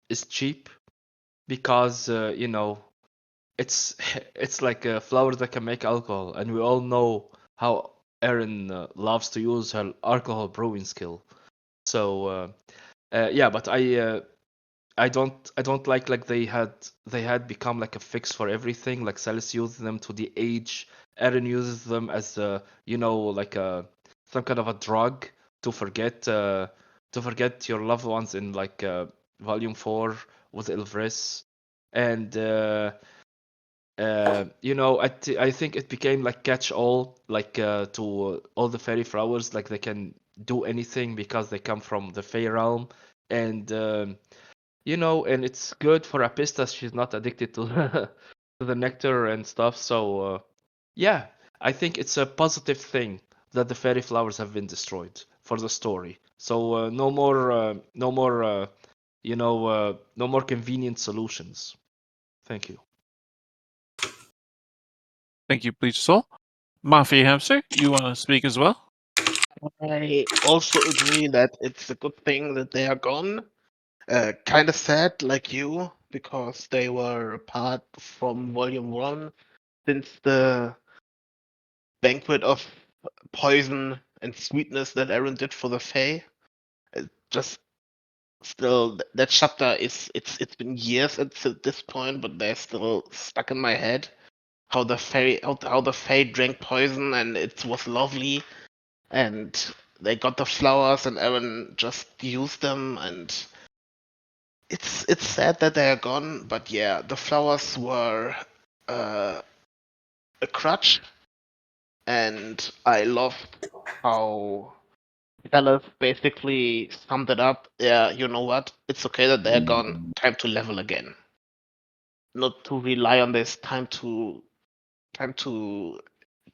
is cheap because it's it's like a flower that can make alcohol, and we all know how Eren loves to use her alcohol brewing skill. So yeah, but I don't like they had become like a fix for everything. Like Salis used them to the age. Eren uses them as like some kind of a drug to forget your loved ones in like volume 4 with Ilvris. And I think it became like catch all, like to all the fairy flowers, like they can do anything because they come from the Fey realm. And and it's good for Apistas. She's not addicted to to the nectar and stuff. So yeah, I think it's a positive thing that the fairy flowers have been destroyed for the story. So no more convenient solutions. Thank you. Thank you, Bleach Soul. Mafia Hamster, you want to speak as well? I also agree that it's a good thing that they are gone. Kind of sad, like you, because they were apart from Volume 1 since the banquet of poison and sweetness that Aaron did for the Fae. Just still, that chapter it's been years at this point, but they're still stuck in my head. How the Fae drank poison and it was lovely, and they got the flowers and Aaron just used them, and it's sad that they are gone. But yeah, the flowers were uh, a crutch, and I loved how Dallas basically summed it up. Yeah, you know what? It's okay that they're gone. Time to level again. Not to rely on this. Time to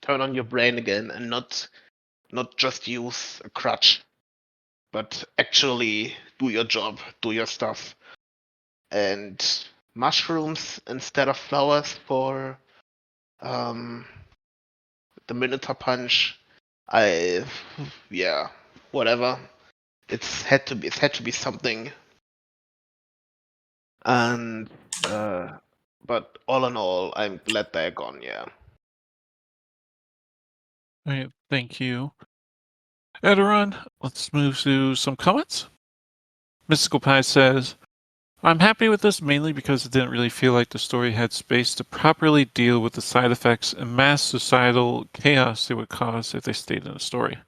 turn on your brain again and not just use a crutch, but actually do your job, do your stuff. And mushrooms instead of flowers for um, the Minotaur Punch. I yeah, whatever. It's had to be something. And but all in all, I'm glad they're gone. Yeah. All right, thank you. Edoron, let's move to some comments. Mystical Pie says, "I'm happy with this mainly because it didn't really feel like the story had space to properly deal with the side effects and mass societal chaos they would cause if they stayed in the story.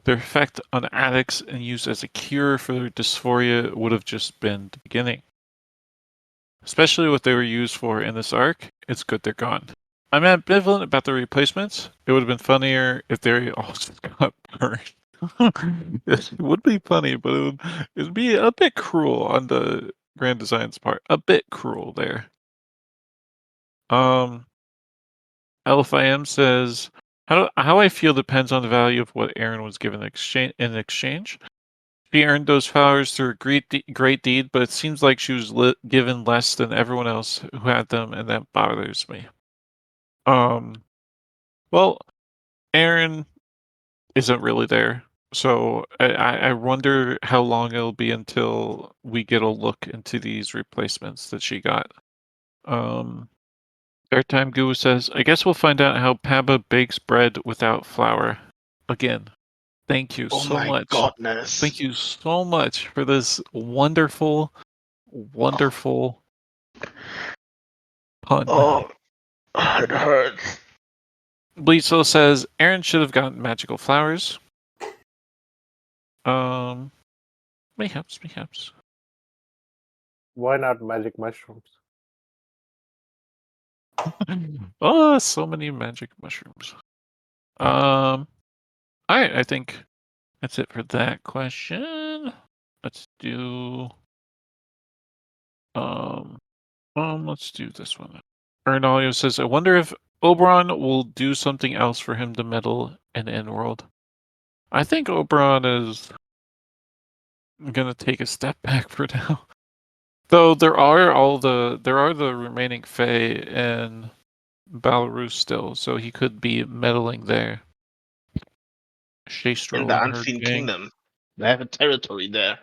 Their effect on addicts and use as a cure for their dysphoria would have just been the beginning. Especially what they were used for in this arc, it's good they're gone. I'm ambivalent about the replacements. It would have been funnier if they all just got burned. It would be funny, but it'd be a bit cruel on the Grand Design's part. A bit cruel there. LFIM says, how I feel depends on the value of what Aaron was given in exchange. She earned those flowers through a great deed, but it seems like she was given less than everyone else who had them, and that bothers me. Well, Aaron isn't really there, so I wonder how long it'll be until we get a look into these replacements that she got. Airtime Guru says, I guess we'll find out how Paba bakes bread without flour. Again, thank you Oh so my much. Thank goodness. you so much for this wonderful, wonderful pun. Oh, it hurts. Bleedsel says Aaron should have gotten magical flowers. Mayhaps. Why not magic mushrooms? Oh, so many magic mushrooms. All right, I think that's it for that question. Let's do let's do this one. Ernalio says, I wonder if Oberon will do something else for him to meddle in Endworld. I think Oberon is gonna take a step back for now. Though there are the remaining Fae in Belarus still, so he could be meddling there. In the Shastrel and her Unseen gang. Kingdom. They have a territory there.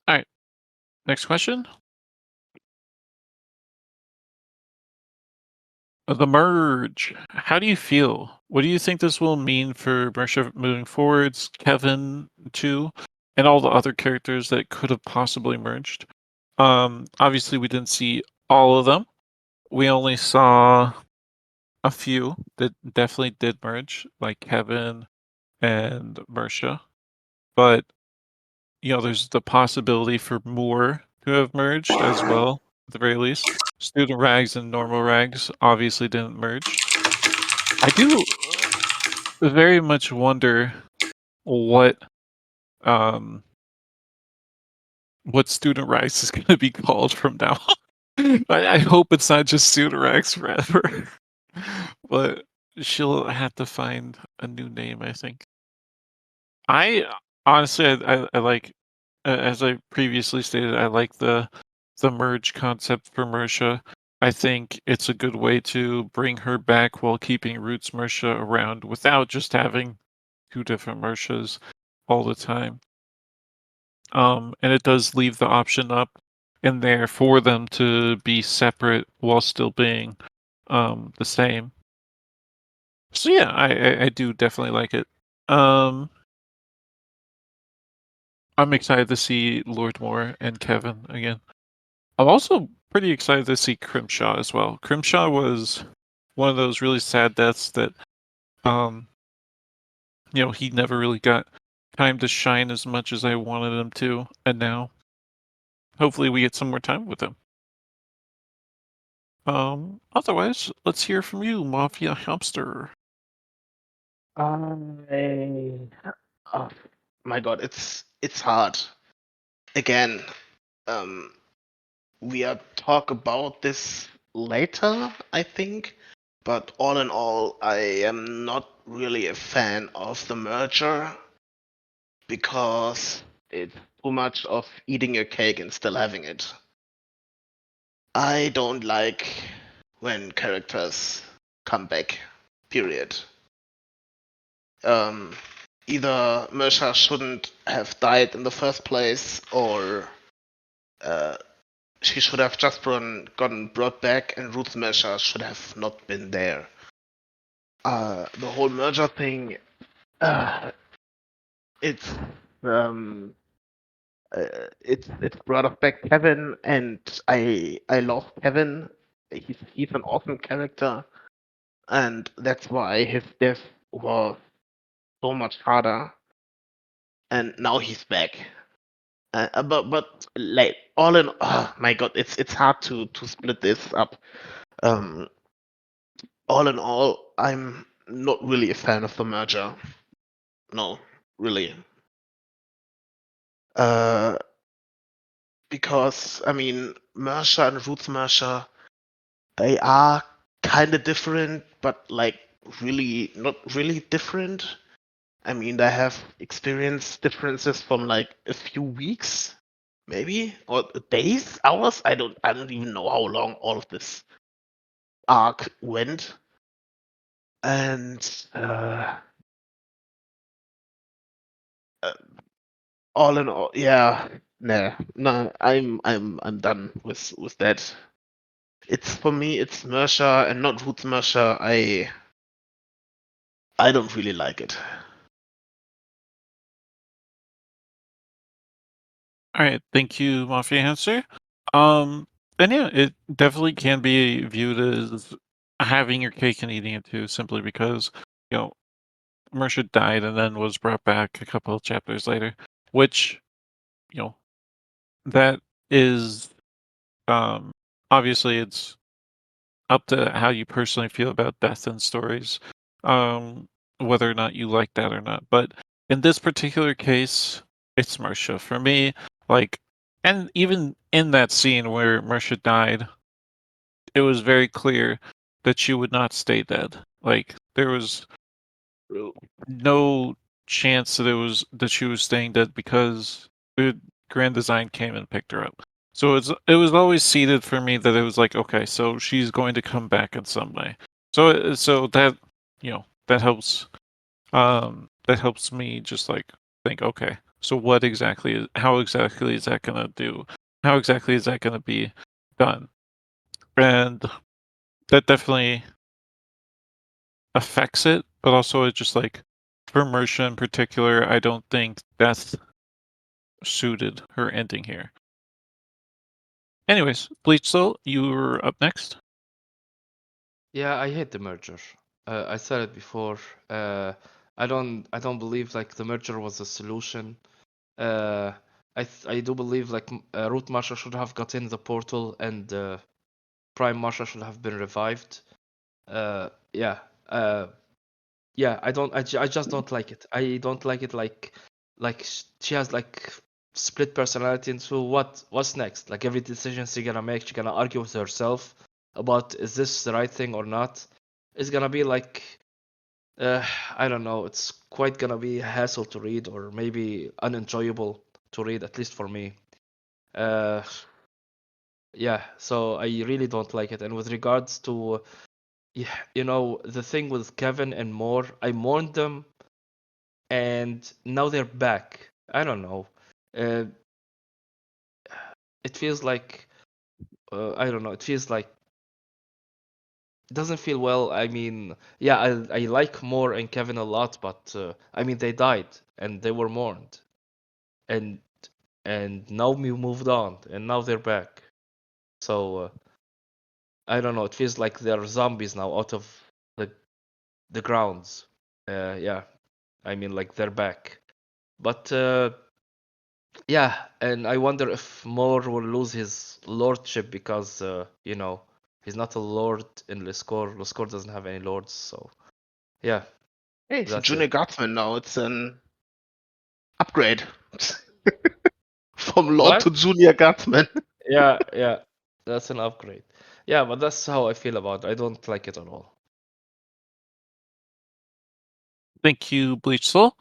Alright. Next question. The merge. How do you feel? What do you think this will mean for Mersha moving forwards, Kevin too, and all the other characters that could have possibly merged? Obviously we didn't see all of them. We only saw a few that definitely did merge, like Kevin and Mersha. But there's the possibility for more to have merged as well, at the very least. Student rags and normal rags obviously didn't merge. I do very much wonder what student rags is going to be called from now on. I hope it's not just student rags forever, but she'll have to find a new name, I think. I honestly, I like, as I previously stated, I like the merge concept for Mersha. I think it's a good way to bring her back while keeping Roots Mersha around without just having two different Mershas all the time. And it does leave the option up in there for them to be separate while still being the same. So yeah, I do definitely like it. I'm excited to see Lord Moore and Kevin again. I'm also pretty excited to see Crimshaw as well. Crimshaw was one of those really sad deaths that he never really got time to shine as much as I wanted him to, and now hopefully we get some more time with him. Otherwise, let's hear from you, Mafia Hamster. Oh my god, it's hard. Again, we'll talk about this later, I think. But all in all, I am not really a fan of the merger because it's too much of eating your cake and still having it. I don't like when characters come back, period. Either Mersha shouldn't have died in the first place, or she should have just gotten brought back, and Ruth Mersha should have not been there. The whole merger thing, it's it's brought us back Kevin, and I love Kevin. He's an awesome character, and that's why his death was so much harder. And now he's back. But like all in, oh my god, it's hard to split this up. Um, all in all, I'm not really a fan of the merger. No, really. Uh, because I mean, Mersha and Roots Mersha, they are kind of different, but like really not really different. I mean, they have experience differences from like a few weeks, maybe, or days, hours. I don't even know how long all of this arc went. And uh, all in all, yeah, nah, no, I'm done with that. It's for me, it's Mersha and not Roots Mersha. I don't really like it. All right, thank you, Mafia Hamster. And yeah, it definitely can be viewed as having your cake and eating it too, simply because Mercia died and then was brought back a couple of chapters later, which you know that is obviously it's up to how you personally feel about death in stories, whether or not you like that or not. But in this particular case, it's Mercia for me. Like, and even in that scene where Mercia died, it was very clear that she would not stay dead. Like, there was no chance that she was staying dead because the Grand Design came and picked her up. So it was always seeded for me that it was like, okay, so she's going to come back in some way. So that that helps me just like think, okay, so how exactly is that gonna do? How exactly is that gonna be done? And that definitely affects it, but also it's just like for Mercia in particular, I don't think death suited her ending here. Anyways, Bleach Soul, you were up next. Yeah, I hate the merger. I said it before. I don't believe like the merger was a solution. I do believe like Root Marsha should have got in the portal and Prime Marsha should have been revived. Yeah. Yeah. I just don't like it. I don't like it like she has like split personality into what's next. Like every decision she's gonna make, she's gonna argue with herself about is this the right thing or not. It's gonna be like I don't know. It's quite gonna be a hassle to read, or maybe unenjoyable to read, at least for me. Uh, yeah. So I really don't like it. And with regards to, yeah, the thing with Kevin and Moore, I mourned them, and now they're back. I don't know. Uh, it feels like I don't know. It feels like it doesn't feel well. I mean, yeah, I like Moore and Kevin a lot, but I mean they died and they were mourned, and now we moved on, and now they're back. So I don't know. It feels like they're zombies now out of the the grounds. Yeah, I mean like they're back, but yeah, and I wonder if Moore will lose his lordship because he's not a lord in Lescore. Lescore doesn't have any lords, so yeah, Hey, it's a that's junior it. guardsman now. It's an upgrade from lord What? to junior guardsman. Yeah, that's an upgrade. Yeah, but that's how I feel about it. I don't like it at all. Thank you, Bleach Soul.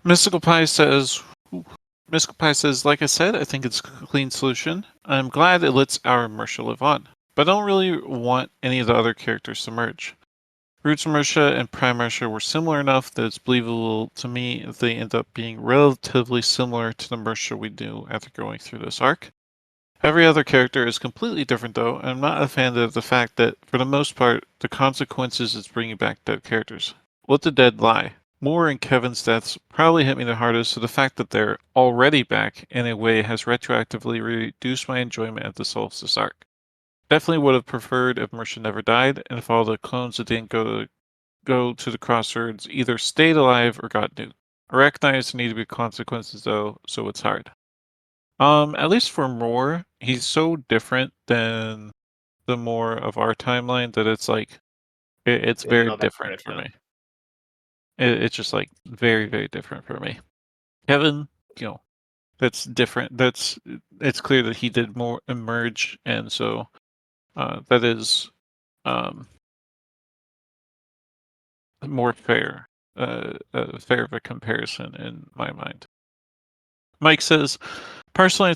Mystical Pie says, like I said, I think it's a clean solution. I'm glad it lets our Mercia live on, but I don't really want any of the other characters to merge. Roots Mercia and Prime Mercia were similar enough that it's believable to me if they end up being relatively similar to the Mercia we knew after going through this arc. Every other character is completely different though, and I'm not a fan of the fact that, for the most part, the consequences is bringing back dead characters. Let the dead lie. Moore and Kevin's deaths probably hit me the hardest, so the fact that they're already back in a way has retroactively reduced my enjoyment of the Solstice arc. Definitely would have preferred if Mercia never died, and if all the clones that didn't go to the crossroads either stayed alive or got nuked. I recognize there need to be consequences though, so it's hard. At least for Moore, he's so different than the Moore of our timeline that it's like it's In very another different for character. me. It's just like very, very different for me. Kevin, that's different. It's clear that he did more emerge, and so that is um, more fair, fair of a comparison in my mind. Mike says, personally,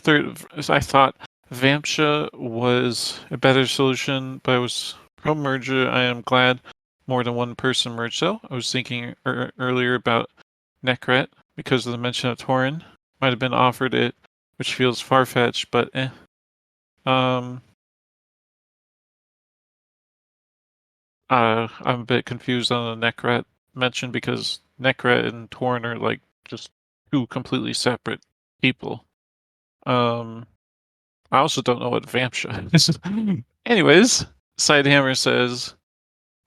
I thought Vampsha was a better solution, but I was pro merger. I am glad more than one person merged though. I was thinking earlier about Necret because of the mention of Torin. Might have been offered it, which feels far fetched, but eh. Um, I'm a bit confused on the Necret mention because Necret and Torin are like just two completely separate people. I also don't know what Vampsha is. Anyways, Sidehammer says,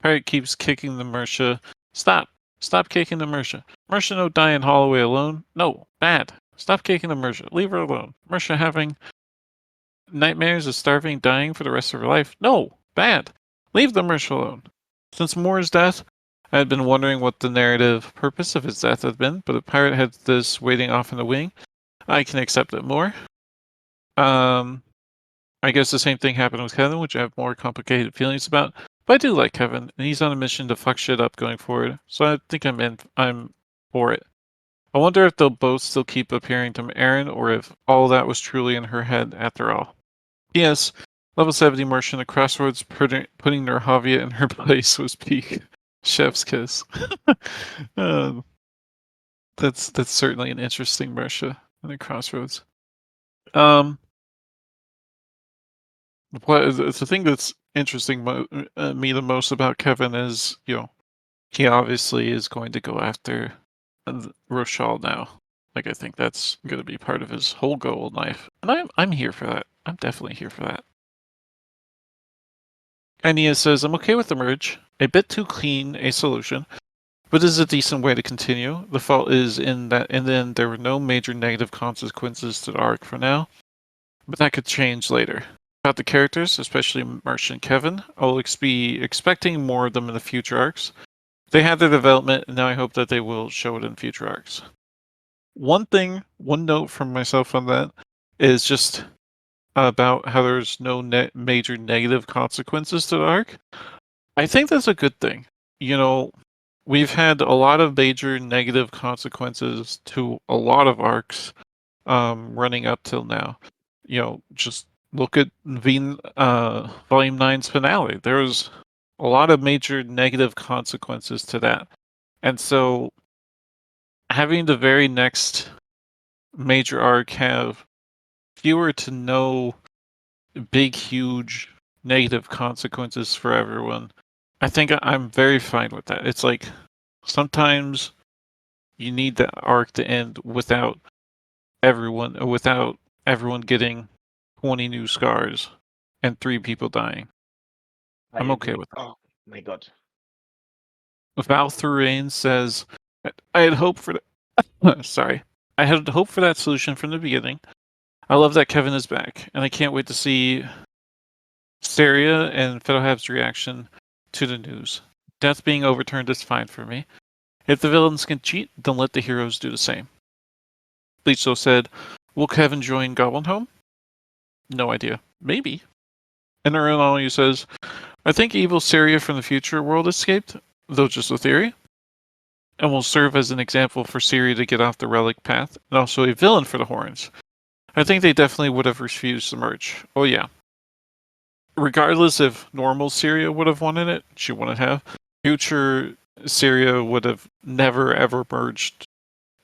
Pirate keeps kicking the Mersha. Stop. Stop kicking the Mersha. Mersha no die in Holloway alone. No. Bad. Stop kicking the Mersha. Leave her alone. Mersha having nightmares of starving, dying for the rest of her life. No. Bad. Leave the Mersha alone. Since Moore's death, I had been wondering what the narrative purpose of his death had been, but if Pirate had this waiting off in the wing, I can accept it more. I guess the same thing happened with Kevin, which I have more complicated feelings about. But I do like Kevin, and he's on a mission to fuck shit up going forward. So I think I'm for it. I wonder if they'll both still keep appearing to Aaron, or if all that was truly in her head after all. P.S. Level 70 Martian at Crossroads putting Nerhavia in her place was peak. Chef's kiss. That's certainly an interesting Marcia in the Crossroads. The thing that's interesting me the most about Kevin is, he obviously is going to go after Rochelle now. Like, I think that's going to be part of his whole goal in life, and I'm here for that. I'm definitely here for that. Ania says, I'm okay with the merge. A bit too clean a solution, but is a decent way to continue. The fault is in that, and then there were no major negative consequences to the arc for now, but that could change later. About the characters, especially Marsh and Kevin, I'll be expecting more of them in the future arcs. They had their development, and now I hope that they will show it in future arcs. One note from myself on that is just about how there's no major negative consequences to the arc. I think that's a good thing. We've had a lot of major negative consequences to a lot of arcs running up till now. Just look at Volume 9's finale. There was a lot of major negative consequences to that. And so having the very next major arc have fewer to no big, huge negative consequences for everyone, I think I'm very fine with that. It's like sometimes you need the arc to end without everyone getting 20 new scars and 3 people dying. I'm okay with that. Oh my god. Val Thurain says, I had hoped for sorry. I had hoped for that solution from the beginning. I love that Kevin is back, and I can't wait to see Saria and Fiddlehab's reaction to the news. Death being overturned is fine for me. If the villains can cheat, then let the heroes do the same. Bleachso said, will Kevin join Goblin Home? No idea. Maybe. And Arunoyu says, I think evil Saria from the future world escaped, though just a theory, and will serve as an example for Saria to get off the relic path, and also a villain for the Horns. I think they definitely would have refused the merge. Oh yeah. Regardless if normal Saria would have wanted it, she wouldn't have. Future Saria would have never ever merged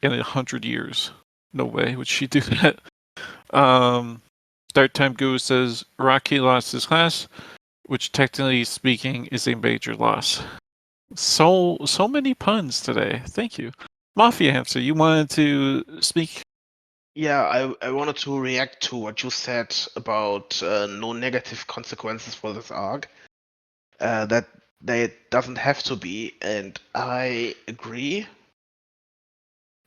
in 100 years. No way would she do that. Start Time Guru says Rocky lost his class, which technically speaking is a major loss. So many puns today. Thank you. Mafia Hamster, you wanted to speak? Yeah, I wanted to react to what you said about no negative consequences for this arc. That they doesn't have to be, and I agree.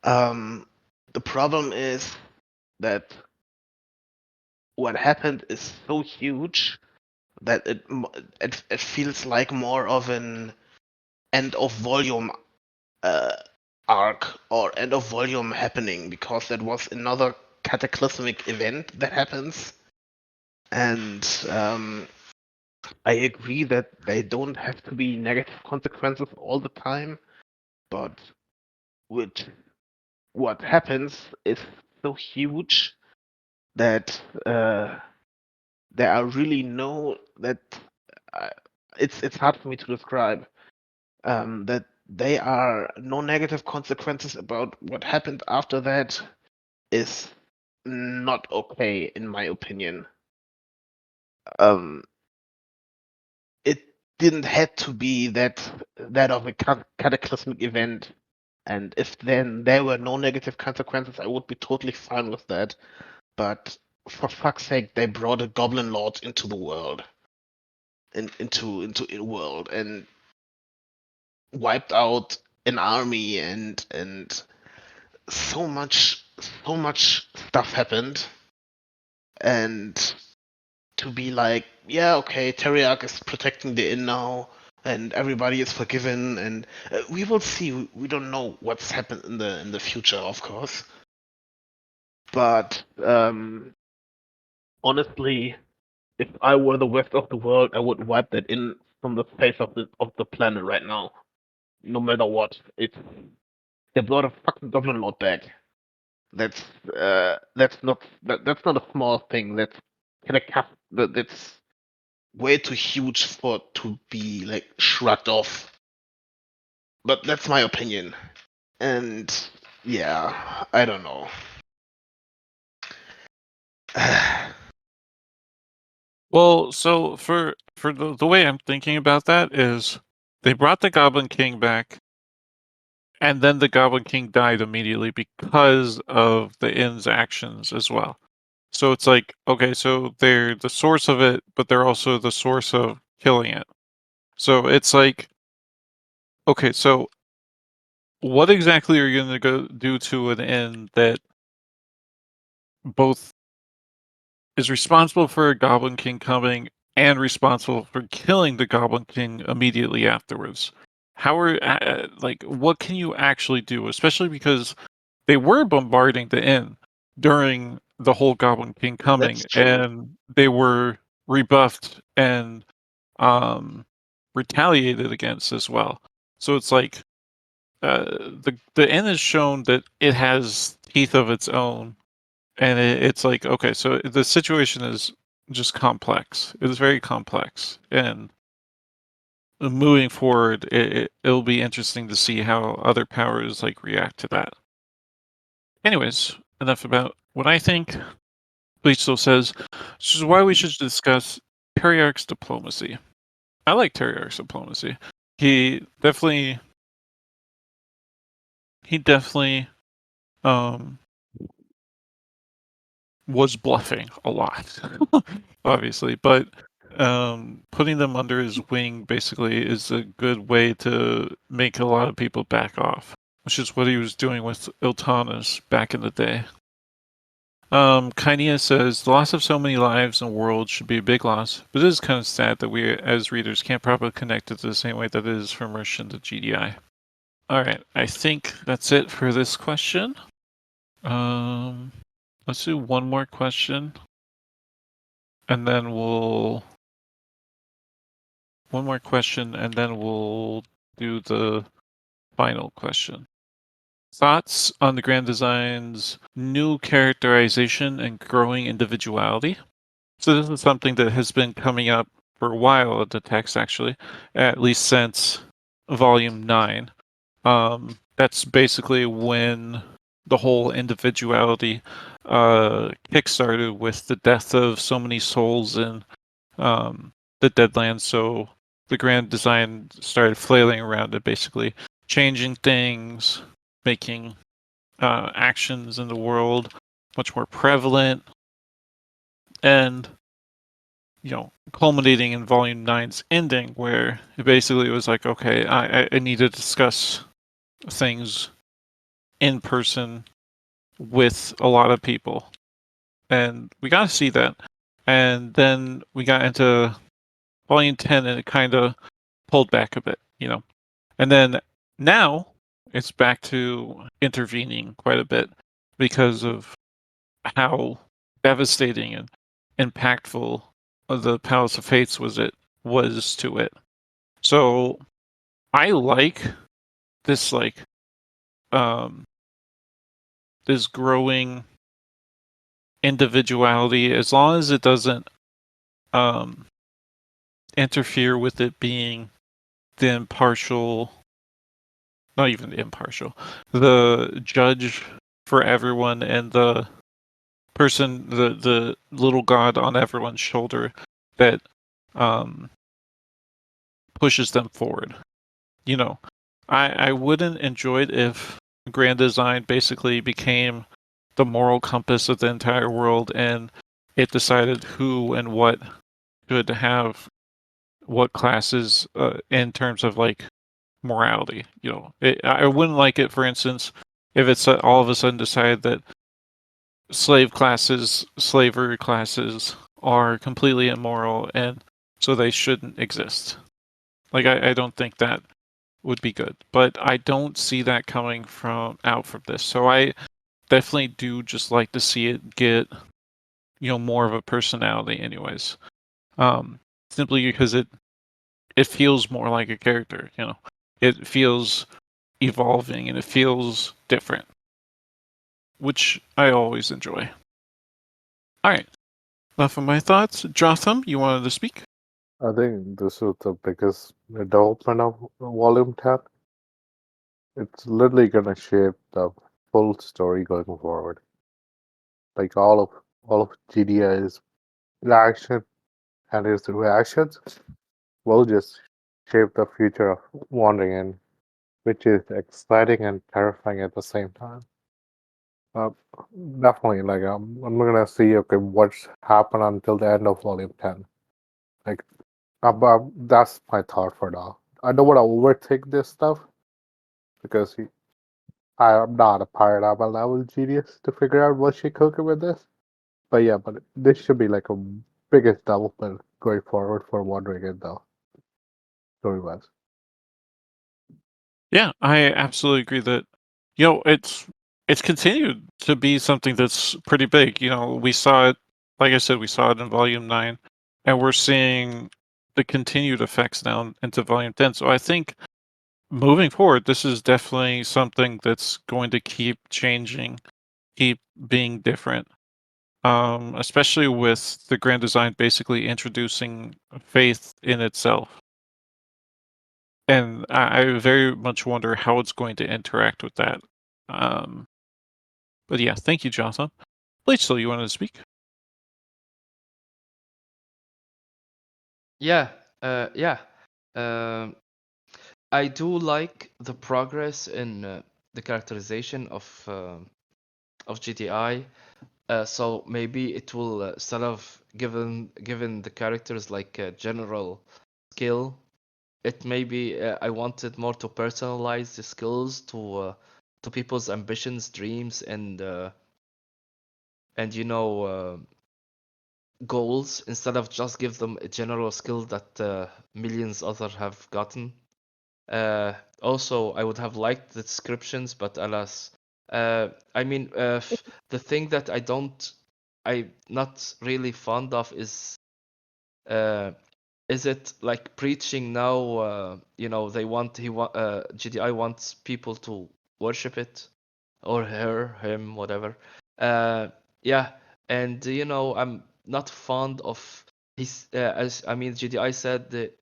The problem is that what happened is so huge that it feels like more of an end of volume arc or end of volume happening, because that was another cataclysmic event that happens. And I agree that they don't have to be negative consequences all the time, but what happens is so huge that there are really it's hard for me to describe, that they are no negative consequences about what happened after that is not okay, in my opinion. It didn't have to be that of a cataclysmic event, and if then there were no negative consequences, I would be totally fine with that. But for fuck's sake, they brought a goblin lord into the world. into in-world and wiped out an army and so much stuff happened, and to be like, yeah, okay, Teriak is protecting the inn now, and everybody is forgiven, and we will see. We don't know what's happened in the future, of course, but honestly, if I were the rest of the world, I would wipe that inn from the face of the planet right now, no matter what. They brought a fucking Goblin Lord back. That's not a small thing. That's way too huge for to be like shrugged off. But that's my opinion. And yeah, I don't know. Well, so for the way I'm thinking about that is they brought the Goblin King back, and then the Goblin King died immediately because of the inn's actions as well. So it's like, okay, so they're the source of it, but they're also the source of killing it. So it's like, okay, so what exactly are you going to go do to an inn that both is responsible for a Goblin King coming and responsible for killing the Goblin King immediately afterwards? How are like what can you actually do, especially because they were bombarding the inn during the whole Goblin King coming, That's true. and they were rebuffed and retaliated against as well. So it's like the inn has shown that it has teeth of its own, and it's like, okay, so the situation is just complex. It is very complex, and moving forward, it'll be interesting to see how other powers like react to that. Anyways, enough about what I think. Bleach still says, this is why we should discuss Teriarch's diplomacy. I like Teriarch's diplomacy. He definitely um was bluffing a lot, obviously, but putting them under his wing basically is a good way to make a lot of people back off, which is what he was doing with Iltanas back in the day. Kainia says, the loss of so many lives and worlds should be a big loss, but it is kind of sad that we as readers can't properly connect it to the same way that it is for immersion to GDI. Alright, I think that's it for this question. Let's do one more question. And then one more question, and then we'll do the final question. Thoughts on the Grand Design's new characterization and growing individuality? So this is something that has been coming up for a while in the text, actually, at least since Volume 9. That's basically when the whole individuality kickstarted with the death of so many souls in the Deadlands. So the Grand Design started flailing around it, basically changing things, making actions in the world much more prevalent, and culminating in Volume 9's ending, where it basically was like, okay, I need to discuss things in person with a lot of people, and we got to see that. And then we got into Volume 10, and it kind of pulled back a bit, and then now it's back to intervening quite a bit because of how devastating and impactful the Palace of Fates was to it. So I like this this growing individuality, as long as it doesn't interfere with it being the impartial, not even the impartial, the judge for everyone, and the person, the little god on everyone's shoulder that pushes them forward. I wouldn't enjoy it if Grand Design basically became the moral compass of the entire world, and it decided who and what should have what classes in terms of like morality. You know, I wouldn't like it, for instance, if it's all of a sudden decided that slavery classes are completely immoral and so they shouldn't exist. Like I don't think that would be good, but I don't see that coming out from this. So I definitely do just like to see it get, you know, more of a personality anyways. Simply because it feels more like a character, you know. It feels evolving and it feels different, which I always enjoy. All right, enough of my thoughts. Jotham, you wanted to speak? I think this is the biggest development of Volume 10. It's literally gonna shape the full story going forward. Like all of GDI's action and his reactions will just shape the future of Wandering Inn, which is exciting and terrifying at the same time. Uh, Definitely, like I'm gonna see okay what's happened until the end of Volume 10. Like, that's my thought for now. I don't want to overthink this stuff because I am not a pirate. I'm a level genius to figure out what she cooking with this. But yeah, but this should be like a biggest development going forward for Wandering Inn, though, story-wise. Yeah, I absolutely agree that, you know, it's continued to be something that's pretty big. You know, we saw it, like I said, we saw it in Volume 9, and we're seeing the continued effects now into Volume 10. So I think moving forward, this is definitely something that's going to keep changing, keep being different. Especially with the grand design basically introducing faith in itself. And I very much wonder how it's going to interact with that. Um, but yeah, thank you, Jonathan. Bleach, you wanted to speak? Yeah, yeah. Um, I do like the progress in the characterization of GDI. So maybe it will instead of given the characters like a general skill, it maybe I wanted more to personalize the skills to people's ambitions, dreams, and goals instead of just give them a general skill that millions other have gotten. Also, I would have liked the descriptions, but alas, I mean, the thing that I'm not really fond of is it like preaching now? They want GDI wants people to worship it, or her, him, whatever. Yeah, and I'm not fond of his. As I mean, GDI said that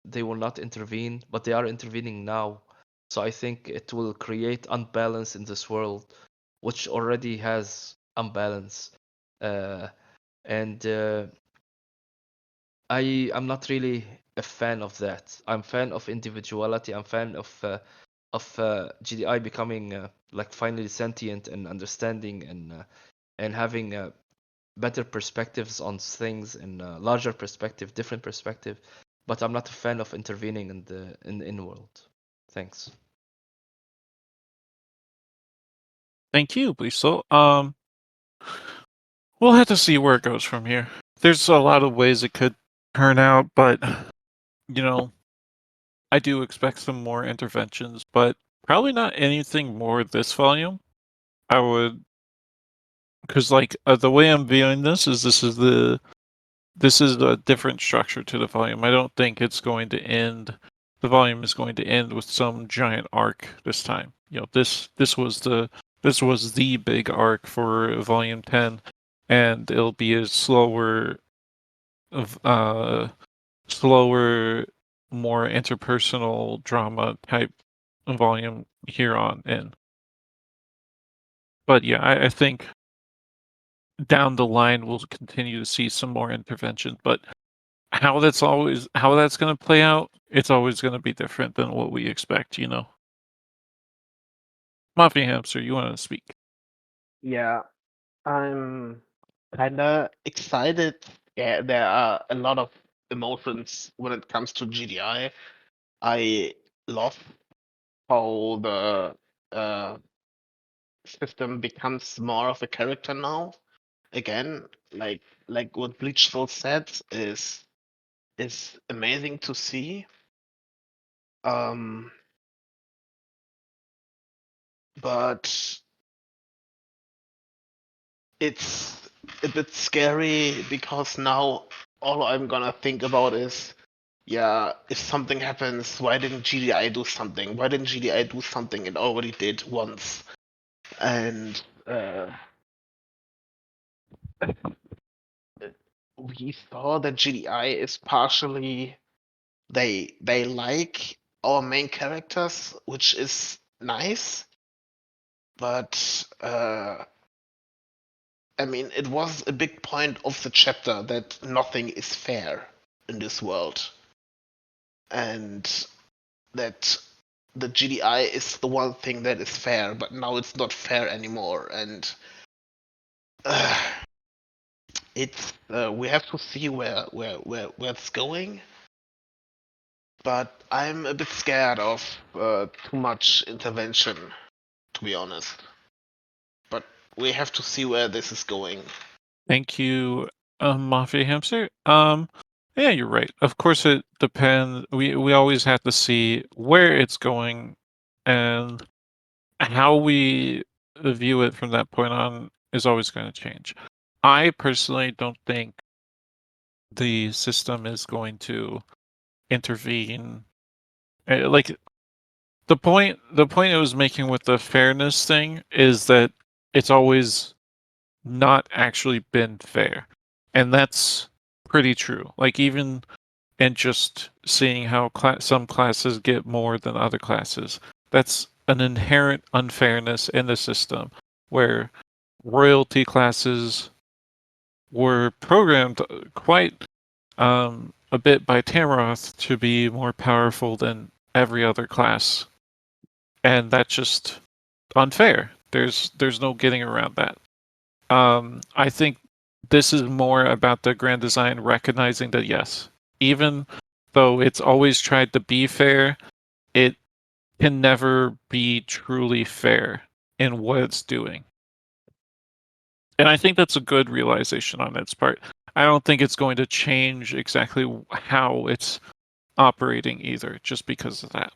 they will not intervene, but they are intervening now. So I think it will create unbalance in this world, which already has unbalance. Uh, and I'm not really a fan of that. I'm fan of individuality. I'm fan of GDI becoming like finally sentient and understanding and having better perspectives on things and larger perspective, different perspective. But I'm not a fan of intervening in the in world. Thanks. Thank you, Bleach. We'll have to see where it goes from here. There's a lot of ways it could turn out, but you know, I do expect some more interventions, but probably not anything more this volume. I would, because like the way I'm viewing this is a different structure to the volume. I don't think it's going to end. The volume is going to end with some giant arc this time. You know, this was the big arc for volume 10, and it'll be a of slower, more interpersonal drama type volume here on in. But yeah, I think down the line we'll continue to see some more intervention, but how that's going to play out, it's always going to be different than what we expect, you know. Mafia Hamster, you want to speak? Yeah, I'm kind of excited. Yeah, there are a lot of emotions when it comes to GDI. I love how the system becomes more of a character now. Again, like what Bleach Soul said is amazing to see. Um, but it's a bit scary because now all I'm gonna think about is, yeah, if something happens, why didn't GDI do something? Why didn't GDI do something it already did once? And we saw that GDI is partially they like our main characters, which is nice, but I mean, it was a big point of the chapter that nothing is fair in this world, and that the GDI is the one thing that is fair, but now it's not fair anymore, and uh, it's we have to see where it's going. But I'm a bit scared of too much intervention, to be honest. But we have to see where this is going. Thank you, Mafia Hamster. Yeah, you're right. Of course, it depends. We always have to see where it's going and how we view it from that point on is always going to change. I personally don't think the system is going to intervene. Like the point it was making with the fairness thing is that it's always not actually been fair, and that's pretty true. Like even in just seeing how some classes get more than other classes, that's an inherent unfairness in the system where royalty classes were programmed quite a bit by Tamroth to be more powerful than every other class, and that's just unfair. There's no getting around that. I think this is more about the grand design recognizing that yes, even though it's always tried to be fair, it can never be truly fair in what it's doing. And I think that's a good realization on its part. I don't think it's going to change exactly how it's operating either, just because of that.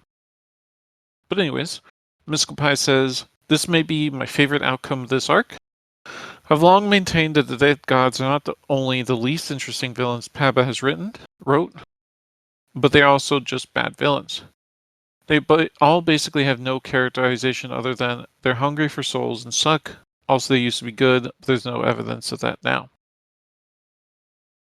But anyways, Mystical Pie says, this may be my favorite outcome of this arc. I've long maintained that the dead gods are not only the least interesting villains Pabba has wrote, but they are also just bad villains. They all basically have no characterization other than they're hungry for souls and suck. Also, they used to be good, but there's no evidence of that now.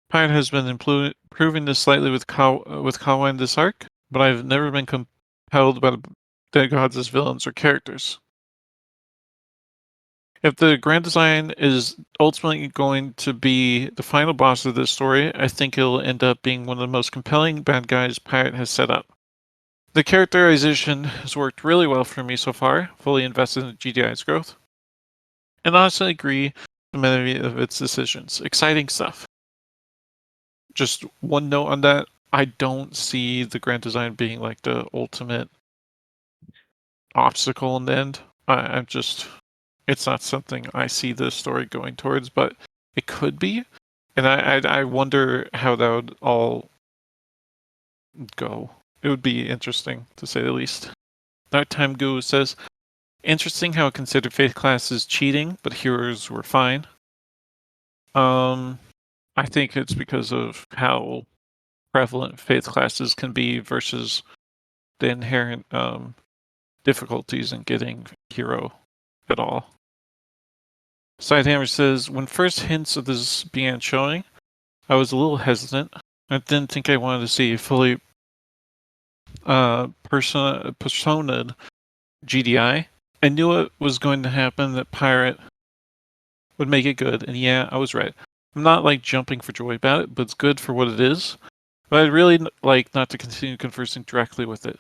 Pirate has been improving this slightly with Chalyon this arc, but I've never been compelled by the dead gods as villains or characters. If the grand design is ultimately going to be the final boss of this story, I think it'll end up being one of the most compelling bad guys Pirate has set up. The characterization has worked really well for me so far, fully invested in GDI's growth, and honestly agree with many of its decisions. Exciting stuff. Just one note on that, I don't see the grand design being like the ultimate obstacle in the end. I'm just, it's not something I see the story going towards, but it could be. And I wonder how that would all go. It would be interesting, to say the least. Nighttime Goo says, interesting how it considered faith classes cheating, but heroes were fine. I think it's because of how prevalent faith classes can be versus the inherent difficulties in getting hero at all. Sidehammer says, when first hints of this began showing, I was a little hesitant. I didn't think I wanted to see a fully personaed GDI. I knew it was going to happen, that Pirate would make it good, and yeah, I was right. I'm not like jumping for joy about it, but it's good for what it is. But I'd really like not to continue conversing directly with it.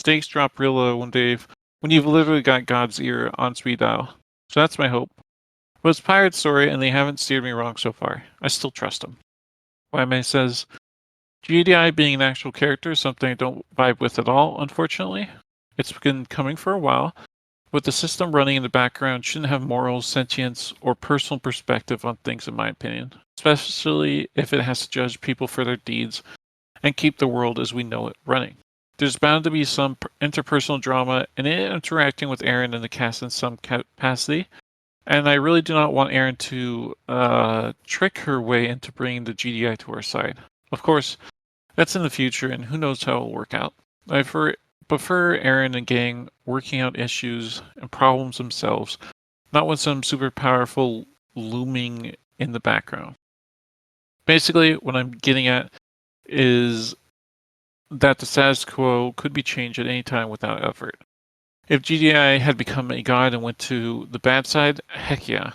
Stakes drop real low when you've literally got God's ear on speed dial. So that's my hope. But it's Pirate's story, and they haven't steered me wrong so far. I still trust them. YMA says, GDI being an actual character is something I don't vibe with at all, unfortunately. It's been coming for a while, but the system running in the background shouldn't have morals, sentience, or personal perspective on things, in my opinion, especially if it has to judge people for their deeds and keep the world as we know it running. There's bound to be some interpersonal drama and interacting with Aaron and the cast in some capacity, and I really do not want Aaron to trick her way into bringing the GDI to our side. Of course, that's in the future, and who knows how it'll work out. I prefer Aaron and gang working out issues and problems themselves, not with some super powerful looming in the background. Basically, what I'm getting at is that the status quo could be changed at any time without effort. If GDI had become a god and went to the bad side, heck yeah.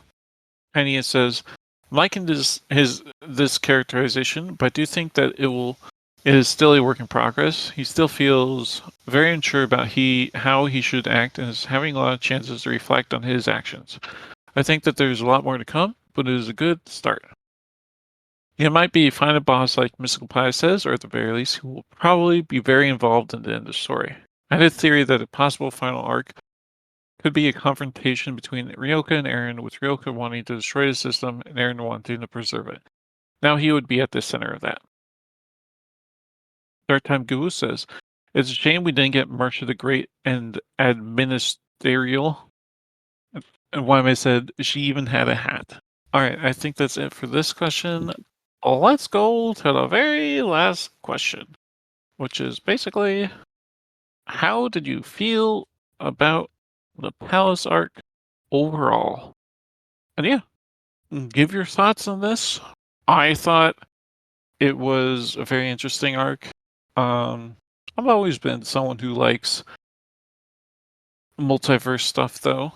Penny says, liking this characterization, but I do think that it is still a work in progress. He still feels very unsure about how he should act and is having a lot of chances to reflect on his actions. I think that there's a lot more to come, but it is a good start. He might be find a boss like Mystical Pie says, or at the very least, he will probably be very involved in the end of the story. I had a theory that a possible final arc could be a confrontation between Ryoka and Eren, with Ryoka wanting to destroy the system and Eren wanting to preserve it. Now he would be at the center of that. Third time Guru says, it's a shame we didn't get Marcia the Great and Administerial. And why I said she even had a hat. Alright, I think that's it for this question. Let's go to the very last question, which is basically, how did you feel about the Palace arc overall? And yeah, give your thoughts on this. I thought it was a very interesting arc. I've always been someone who likes multiverse stuff, though,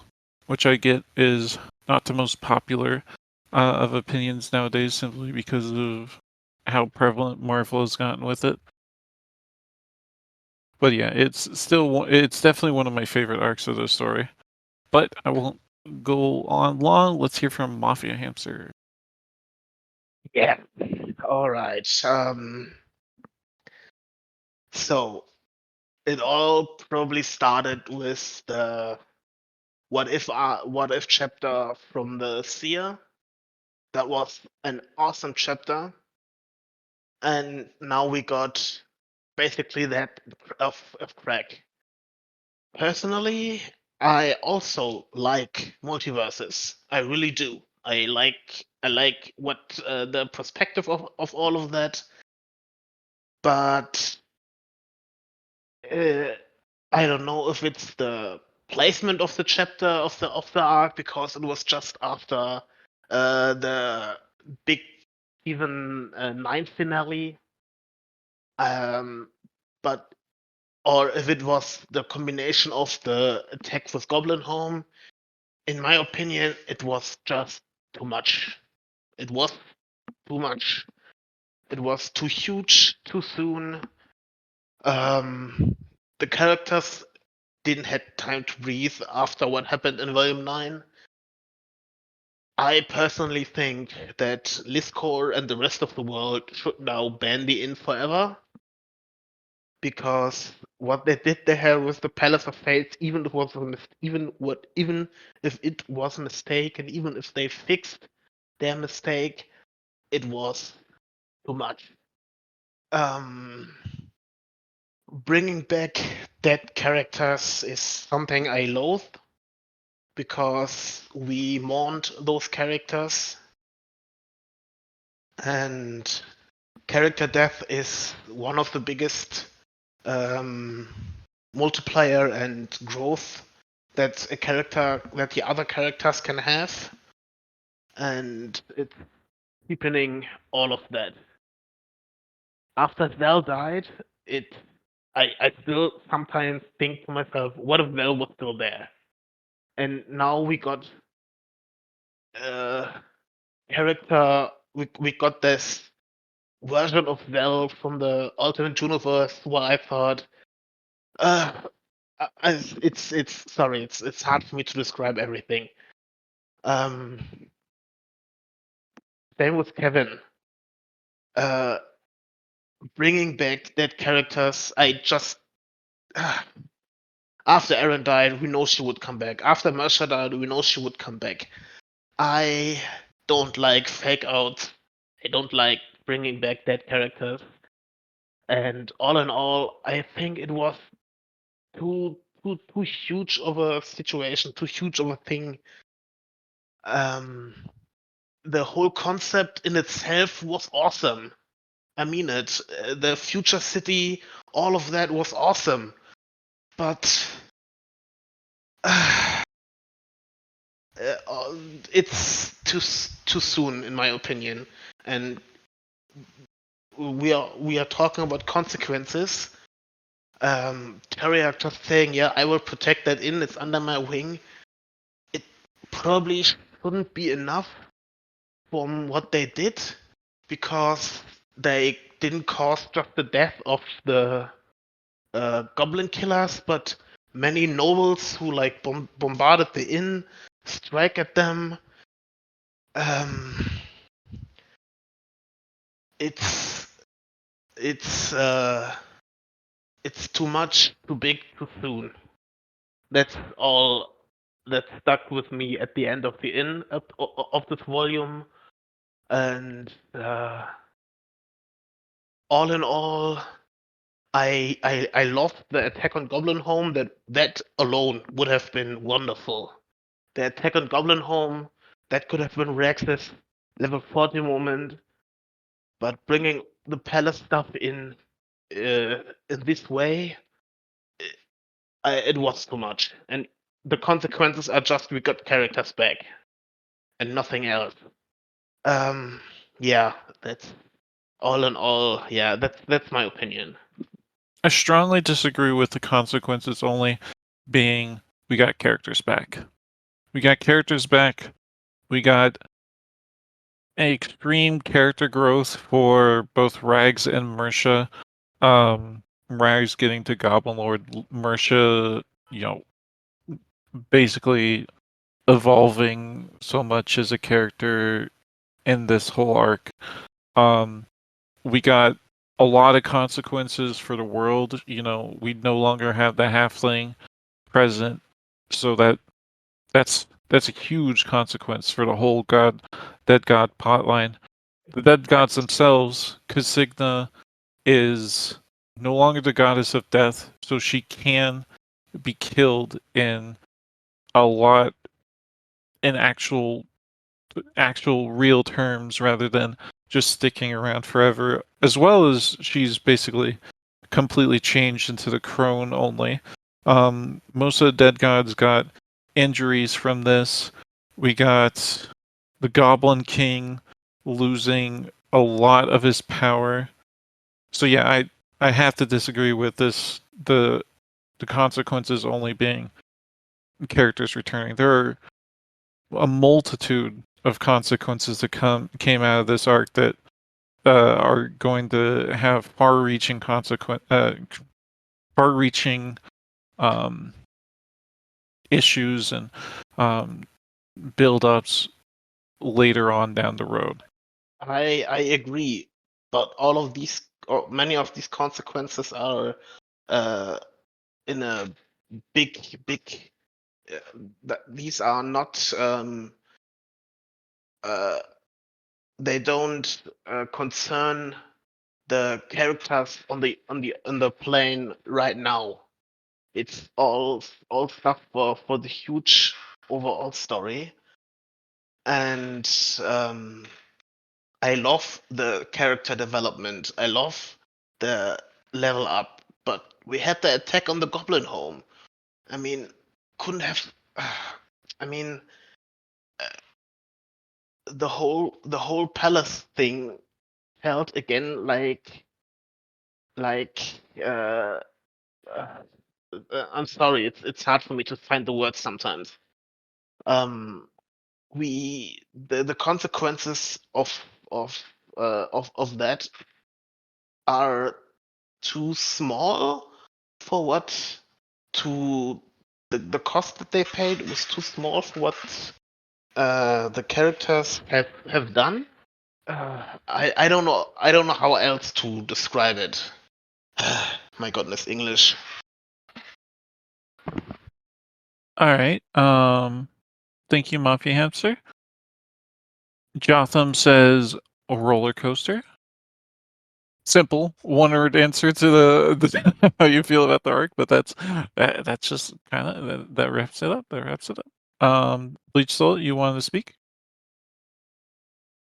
which I get is not the most popular of opinions nowadays, simply because of how prevalent Marvel has gotten with it. But yeah, it's definitely one of my favorite arcs of the story. But I won't go on long. Let's hear from Mafia Hamster. Yeah. All right. So it all probably started with the what if chapter from the Seer. That was an awesome chapter, and now we got basically that of Crack. Personally, I also like multiverses. I really do. I like what the perspective of all of that, but uh, I don't know if it's the placement of the chapter of the arc, because it was just after the big season 9 finale, but or if it was the combination of the attack with Goblin Home. In my opinion, it was just too much. It was too much. It was too huge, too soon. The characters didn't have time to breathe after what happened in Volume 9. I personally think that Liscor and the rest of the world should now ban the Inn forever, because what they did there with the Palace of Fates, even if it was a mistake, and even if they fixed their mistake, it was too much. Bringing back dead characters is something I loathe, because we mourned those characters, and character death is one of the biggest multiplier and growth that the other characters can have, and it's deepening all of that. After Val died, I still sometimes think to myself, what if Val was still there? And now we got character we got this version of Val from the alternate universe where I thought, uh, it's hard for me to describe everything. Um, Same with Kevin. Uh, bringing back dead characters, I just after Aaron died, we know she would come back. After Mercer died, we know she would come back. I don't like fake outs. I don't like bringing back dead characters. And all in all, I think it was too huge of a situation, too huge of a thing. The whole concept in itself was awesome. I mean it. The future city, all of that was awesome. But it's too soon, in my opinion. And we are talking about consequences. Terrier just saying, "Yeah, I will protect that inn. It's under my wing." It probably shouldn't be enough from what they did, because they didn't cause just the death of the goblin killers, but many nobles who like bombarded the inn, strike at them. Um, it's it's uh, it's too much, too big, too soon. That's all that stuck with me at the end of the inn of this volume, and all in all, I loved the Attack on Goblin Home. That alone would have been wonderful. The Attack on Goblin Home, that could have been Rex's level 40 moment, but bringing the palace stuff in this way, it was too much. And the consequences are just we got characters back and nothing else. Um, yeah, that's all in all. Yeah, that's my opinion. I strongly disagree with the consequences only being we got characters back. We got characters back. We got extreme character growth for both Rags and Mersha. Rags getting to Goblin Lord, Mersha, basically evolving so much as a character in this whole arc. We got a lot of consequences for the world. We no longer have the halfling present, so that's a huge consequence for the whole dead god plotline. The dead gods themselves, Casigna is no longer the goddess of death, so she can be killed in a lot in actual real terms rather than just sticking around forever, as well as she's basically completely changed into the crone only. Most of the dead gods got injuries from this. We got the Goblin King losing a lot of his power. So yeah, I have to disagree with this. The consequences only being characters returning. There are a multitude of consequences that came out of this arc that are going to have far-reaching um, issues and build-ups later on down the road. I agree, but all of these or many of these consequences are in a big. These are not. They don't concern the characters on the plane right now. It's all stuff for the huge overall story, and I love the character development. I love the level up, but we had the attack on the Goblin Home. I mean, couldn't have. I mean, the whole palace thing felt again like uh, uh, I'm sorry, it's hard for me to find the words sometimes. The consequences of that are too small for what to the cost that they paid was too small for what the characters have done. I don't know. I don't know how else to describe it. My goodness, English. All right. Thank you, Mafia Hamster. Jotham says a roller coaster. Simple, one-word answer to the how you feel about the arc, but that's just kind of that wraps it up. That wraps it up. Bleach Soul, you wanted to speak?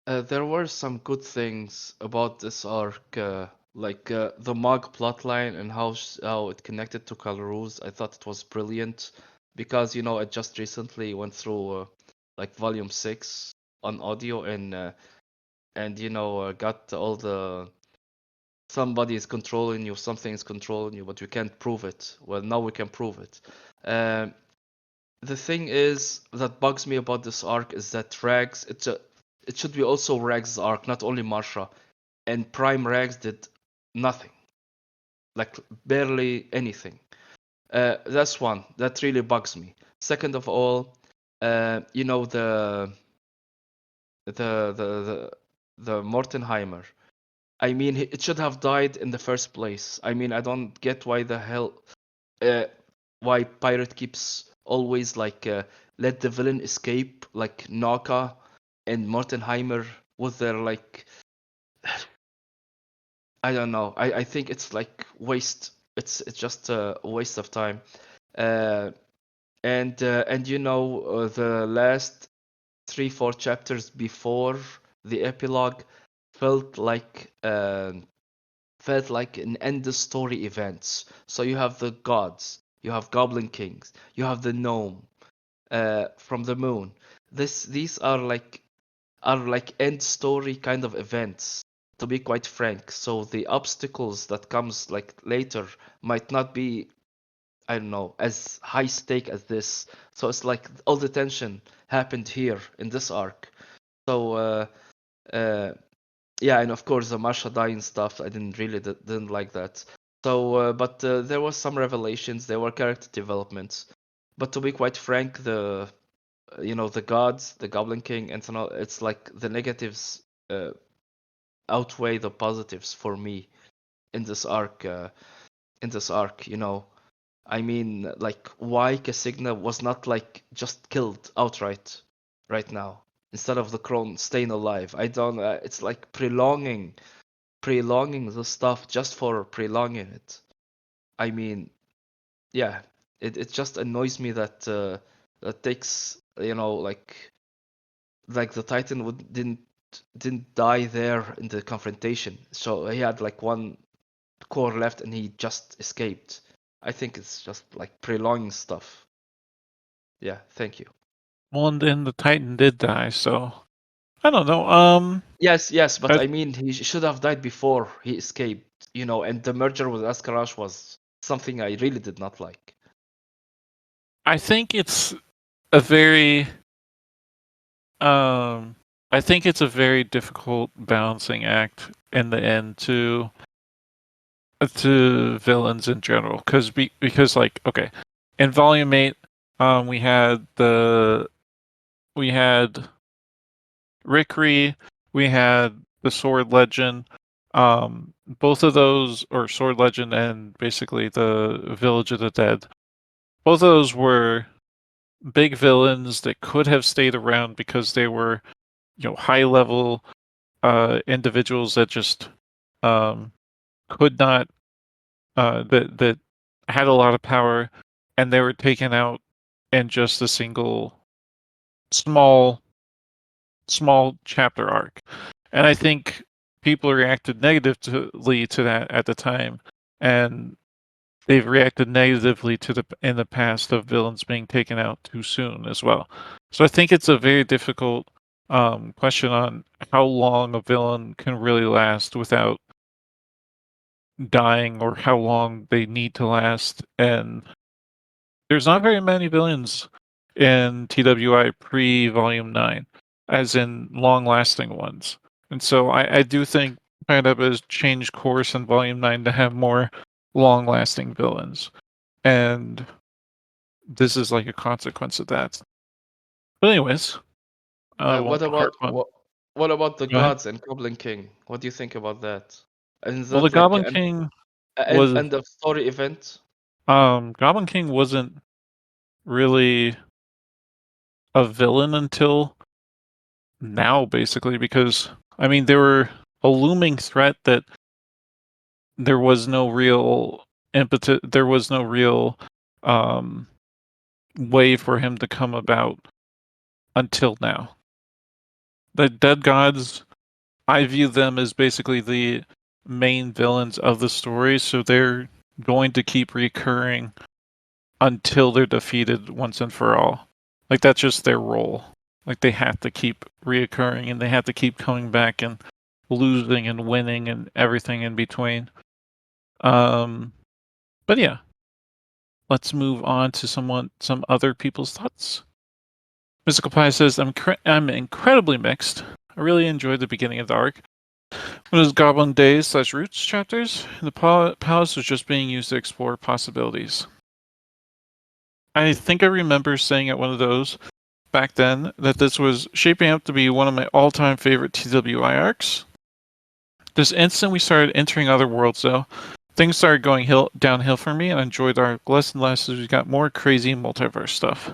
There were some good things about this arc, like the Mog plotline and how it connected to Calruz. I thought it was brilliant because I just recently went through like Volume 6 on audio and got all the somebody is controlling you, something is controlling you, but you can't prove it. Well, now we can prove it. Um, the thing is that bugs me about this arc is that Rags, it should be also Rags' arc, not only Marsha. And Prime Rags did nothing, like barely anything. That's one that really bugs me. Second of all, the Mortenheimer. I mean, it should have died in the first place. I mean, I don't get why the hell, why Pirate keeps always like let the villain escape, like Naka and Mortenheimer with their like, I don't know. I think it's like waste. It's just a waste of time. Uh, and the last 3-4 chapters before the epilogue felt like an end story events. So you have the gods, you have goblin kings, you have the gnome from the moon. These are like end story kind of events, to be quite frank. So the obstacles that comes like later might not be, I don't know, as high stake as this. So it's like all the tension happened here in this arc. So uh, yeah, and of course the Marsha dying stuff, I didn't like that. So but there was some revelations, there were character developments. But to be quite frank, the gods, the Goblin King, and so on, it's like the negatives uh, outweigh the positives for me in this arc. I mean, like, why Casigna was not like just killed outright right now instead of the crone staying alive. I don't. It's like prolonging the stuff just for prolonging it. I mean, yeah, it just annoys me that takes like the Titan didn't die there in the confrontation. So he had like one core left and he just escaped. I think it's just like prolonging stuff. Yeah, thank you. Well, and then the Titan did die, so I don't know. Yes, but I, I mean he should have died before he escaped, and the merger with Askarash was something I really did not like. I think it's a very I think it's a very difficult balancing act in the end to villains in general because like okay, in volume 8 we had Rickery, we had the Sword Legend. Both of those, or Sword Legend and basically the Village of the Dead, both of those were big villains that could have stayed around because they were, high level individuals that just could not that had a lot of power, and they were taken out in just a single small chapter arc. And I think people reacted negatively to that at the time, and they've reacted negatively to the in the past of villains being taken out too soon as well. So I think it's a very difficult question on how long a villain can really last without dying, or how long they need to last. And there's not very many villains in TWI pre Volume 9, as in long lasting ones. And so I do think Pineapp has changed course in Volume 9 to have more long lasting villains. And this is like a consequence of that. But anyways, What about Heart Fund. What about the Go ahead. gods and Goblin King? What do you think about that? And is Well, the that like Goblin an King was end of story event? Goblin King wasn't really a villain until now, basically, because I mean they were a looming threat that there was no real impetus, there was no real um, way for him to come about until now. The dead gods, I view them as basically the main villains of the story, so they're going to keep recurring until they're defeated once and for all. Like that's just their role. Like they have to keep reoccurring and they have to keep coming back and losing and winning and everything in between. But yeah, let's move on to some other people's thoughts. Mystical Pie says, I'm incredibly mixed. I really enjoyed the beginning of the arc. When it was Goblin Days / Roots chapters, the palace was just being used to explore possibilities. I think I remember saying at one of those back then that this was shaping up to be one of my all-time favorite TWI arcs. This instant we started entering other worlds, though, things started going downhill for me, and I enjoyed our less and less as we got more crazy multiverse stuff.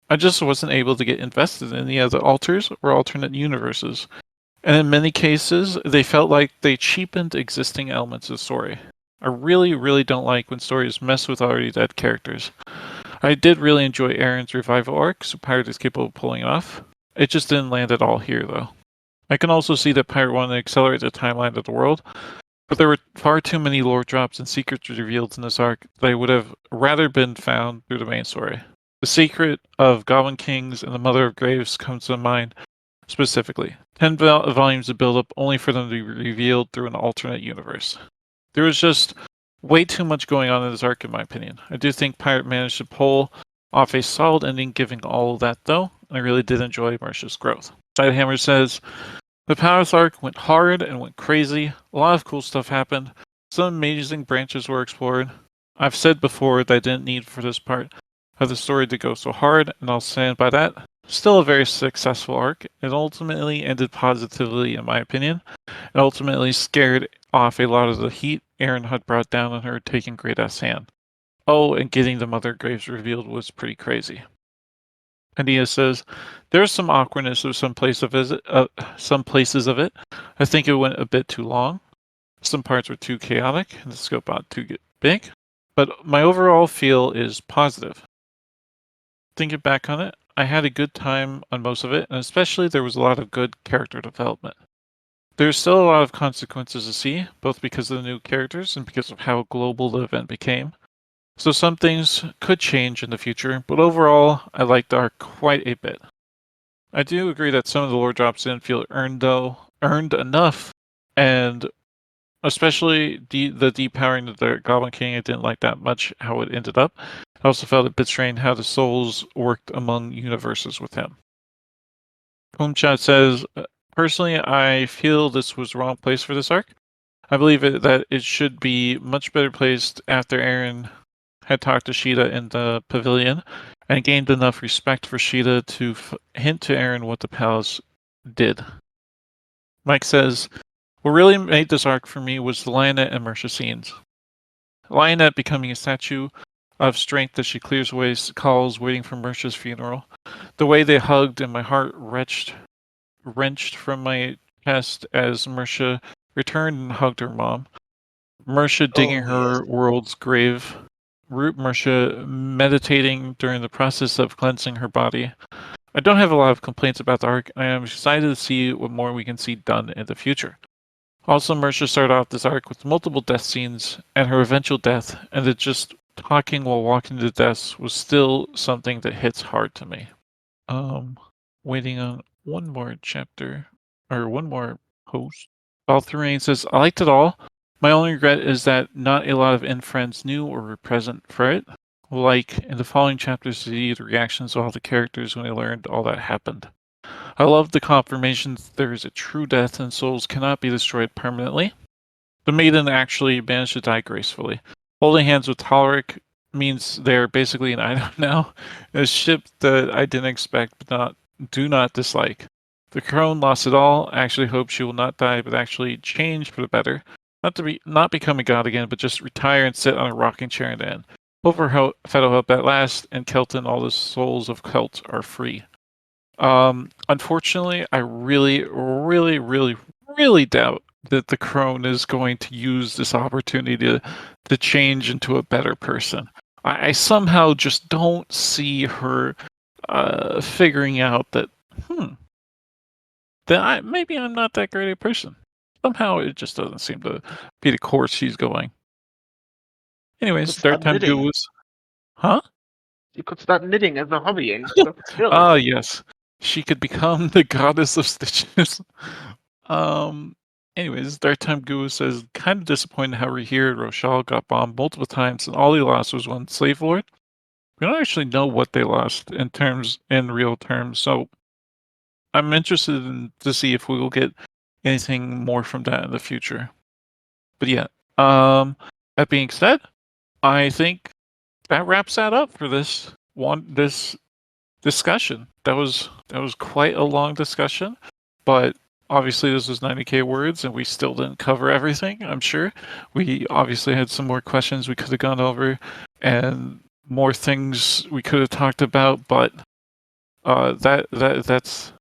I just wasn't able to get invested in any of the alters or alternate universes, and in many cases, they felt like they cheapened existing elements of the story. I really, really don't like when stories mess with already dead characters. I did really enjoy Aaron's revival arc, so Pirate is capable of pulling it off. It just didn't land at all here, though. I can also see that Pirate wanted to accelerate the timeline of the world, but there were far too many lore drops and secrets revealed in this arc that I would have rather been found through the main story. The secret of Goblin Kings and the Mother of Graves comes to mind specifically. 10 volumes of build-up only for them to be revealed through an alternate universe. There was just way too much going on in this arc, in my opinion. I do think Pirate managed to pull off a solid ending giving all of that, though. I really did enjoy Marcia's growth. Sidehammer says, the Palace arc went hard and went crazy. A lot of cool stuff happened. Some amazing branches were explored. I've said before that I didn't need for this part of the story to go so hard, and I'll stand by that. Still a very successful arc. It ultimately ended positively, in my opinion. It ultimately scared off a lot of the heat Aaron had brought down on her taking Great Ass hand. Oh, and getting the Mother Graves revealed was pretty crazy. Adia says, there's some awkwardness of some places of it. I think it went a bit too long. Some parts were too chaotic, and the scope got too big. But my overall feel is positive. Thinking back on it, I had a good time on most of it, and especially there was a lot of good character development. There's still a lot of consequences to see, both because of the new characters and because of how global the event became. So some things could change in the future, but overall, I liked the arc quite a bit. I do agree that some of the lore drops didn't feel earned enough, and especially the depowering of the Goblin King, I didn't like that much how it ended up. I also felt a bit strange how the souls worked among universes with him. Kumchat says, personally, I feel this was the wrong place for this arc. I believe that it should be much better placed after Aaron had talked to Sheeta in the pavilion and gained enough respect for Sheeta to hint to Aaron what the palace did. Mike says, what really made this arc for me was the Lionette and Marcia scenes. Lionette becoming a statue of strength as she clears away calls waiting for Marcia's funeral. The way they hugged and my heart wrenched from my chest as Marcia returned and hugged her mom. Marcia digging her world's grave. Root Marcia meditating during the process of cleansing her body. I don't have a lot of complaints about the arc, and I am excited to see what more we can see done in the future. Also, Marcia started off this arc with multiple death scenes and her eventual death, and that just talking while walking to deaths was still something that hits hard to me. Waiting on one more chapter, or one more post. Baltherain says, I liked it all. My only regret is that not a lot of in-friends knew or were present for it. Like in the following chapters to see the reactions of all the characters when they learned all that happened. I love the confirmation that there is a true death and souls cannot be destroyed permanently. The maiden actually managed to die gracefully. Holding hands with Talric means they're basically an item now. A ship that I didn't expect but do not dislike. The crone lost it all. I actually hope she will not die, but actually change for the better. Not become a god again, but just retire and sit on a rocking chair in the end. Hope for Fettle help at last, and Kelton, all the souls of Kelt are free. Unfortunately, I really, really, really, really doubt that the crone is going to use this opportunity to change into a better person. I somehow just don't see her figuring out that, maybe I'm not that great a person. Somehow it just doesn't seem to be the course she's going. Anyways, Start Dark Time knitting. Goose. Huh? You could start knitting as a hobby instead of skill. Ah, yes. She could become the goddess of stitches. Anyways, Dark Time Goose says, kind of disappointed how we hear Rochelle got bombed multiple times and all he lost was one slave lord. We don't actually know what they lost in real terms, so I'm interested to see if we will get anything more from that in the future. But yeah, that being said, I think that wraps that up for this discussion. That was quite a long discussion, but obviously this was 90k words and we still didn't cover everything. I'm sure we obviously had some more questions we could have gone over and more things we could have talked about, but that's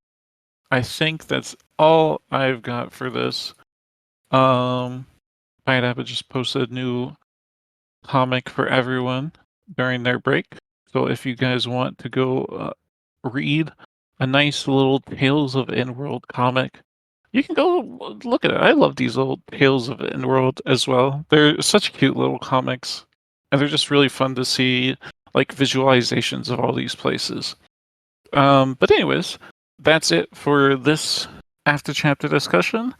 I think that's all I've got for this. Pineapple just posted a new comic for everyone during their break. So if you guys want to go read a nice little Tales of In-World comic, you can go look at it. I love these little Tales of In-World as well. They're such cute little comics, and they're just really fun to see, like visualizations of all these places. But anyways, that's it for this after chapter discussion.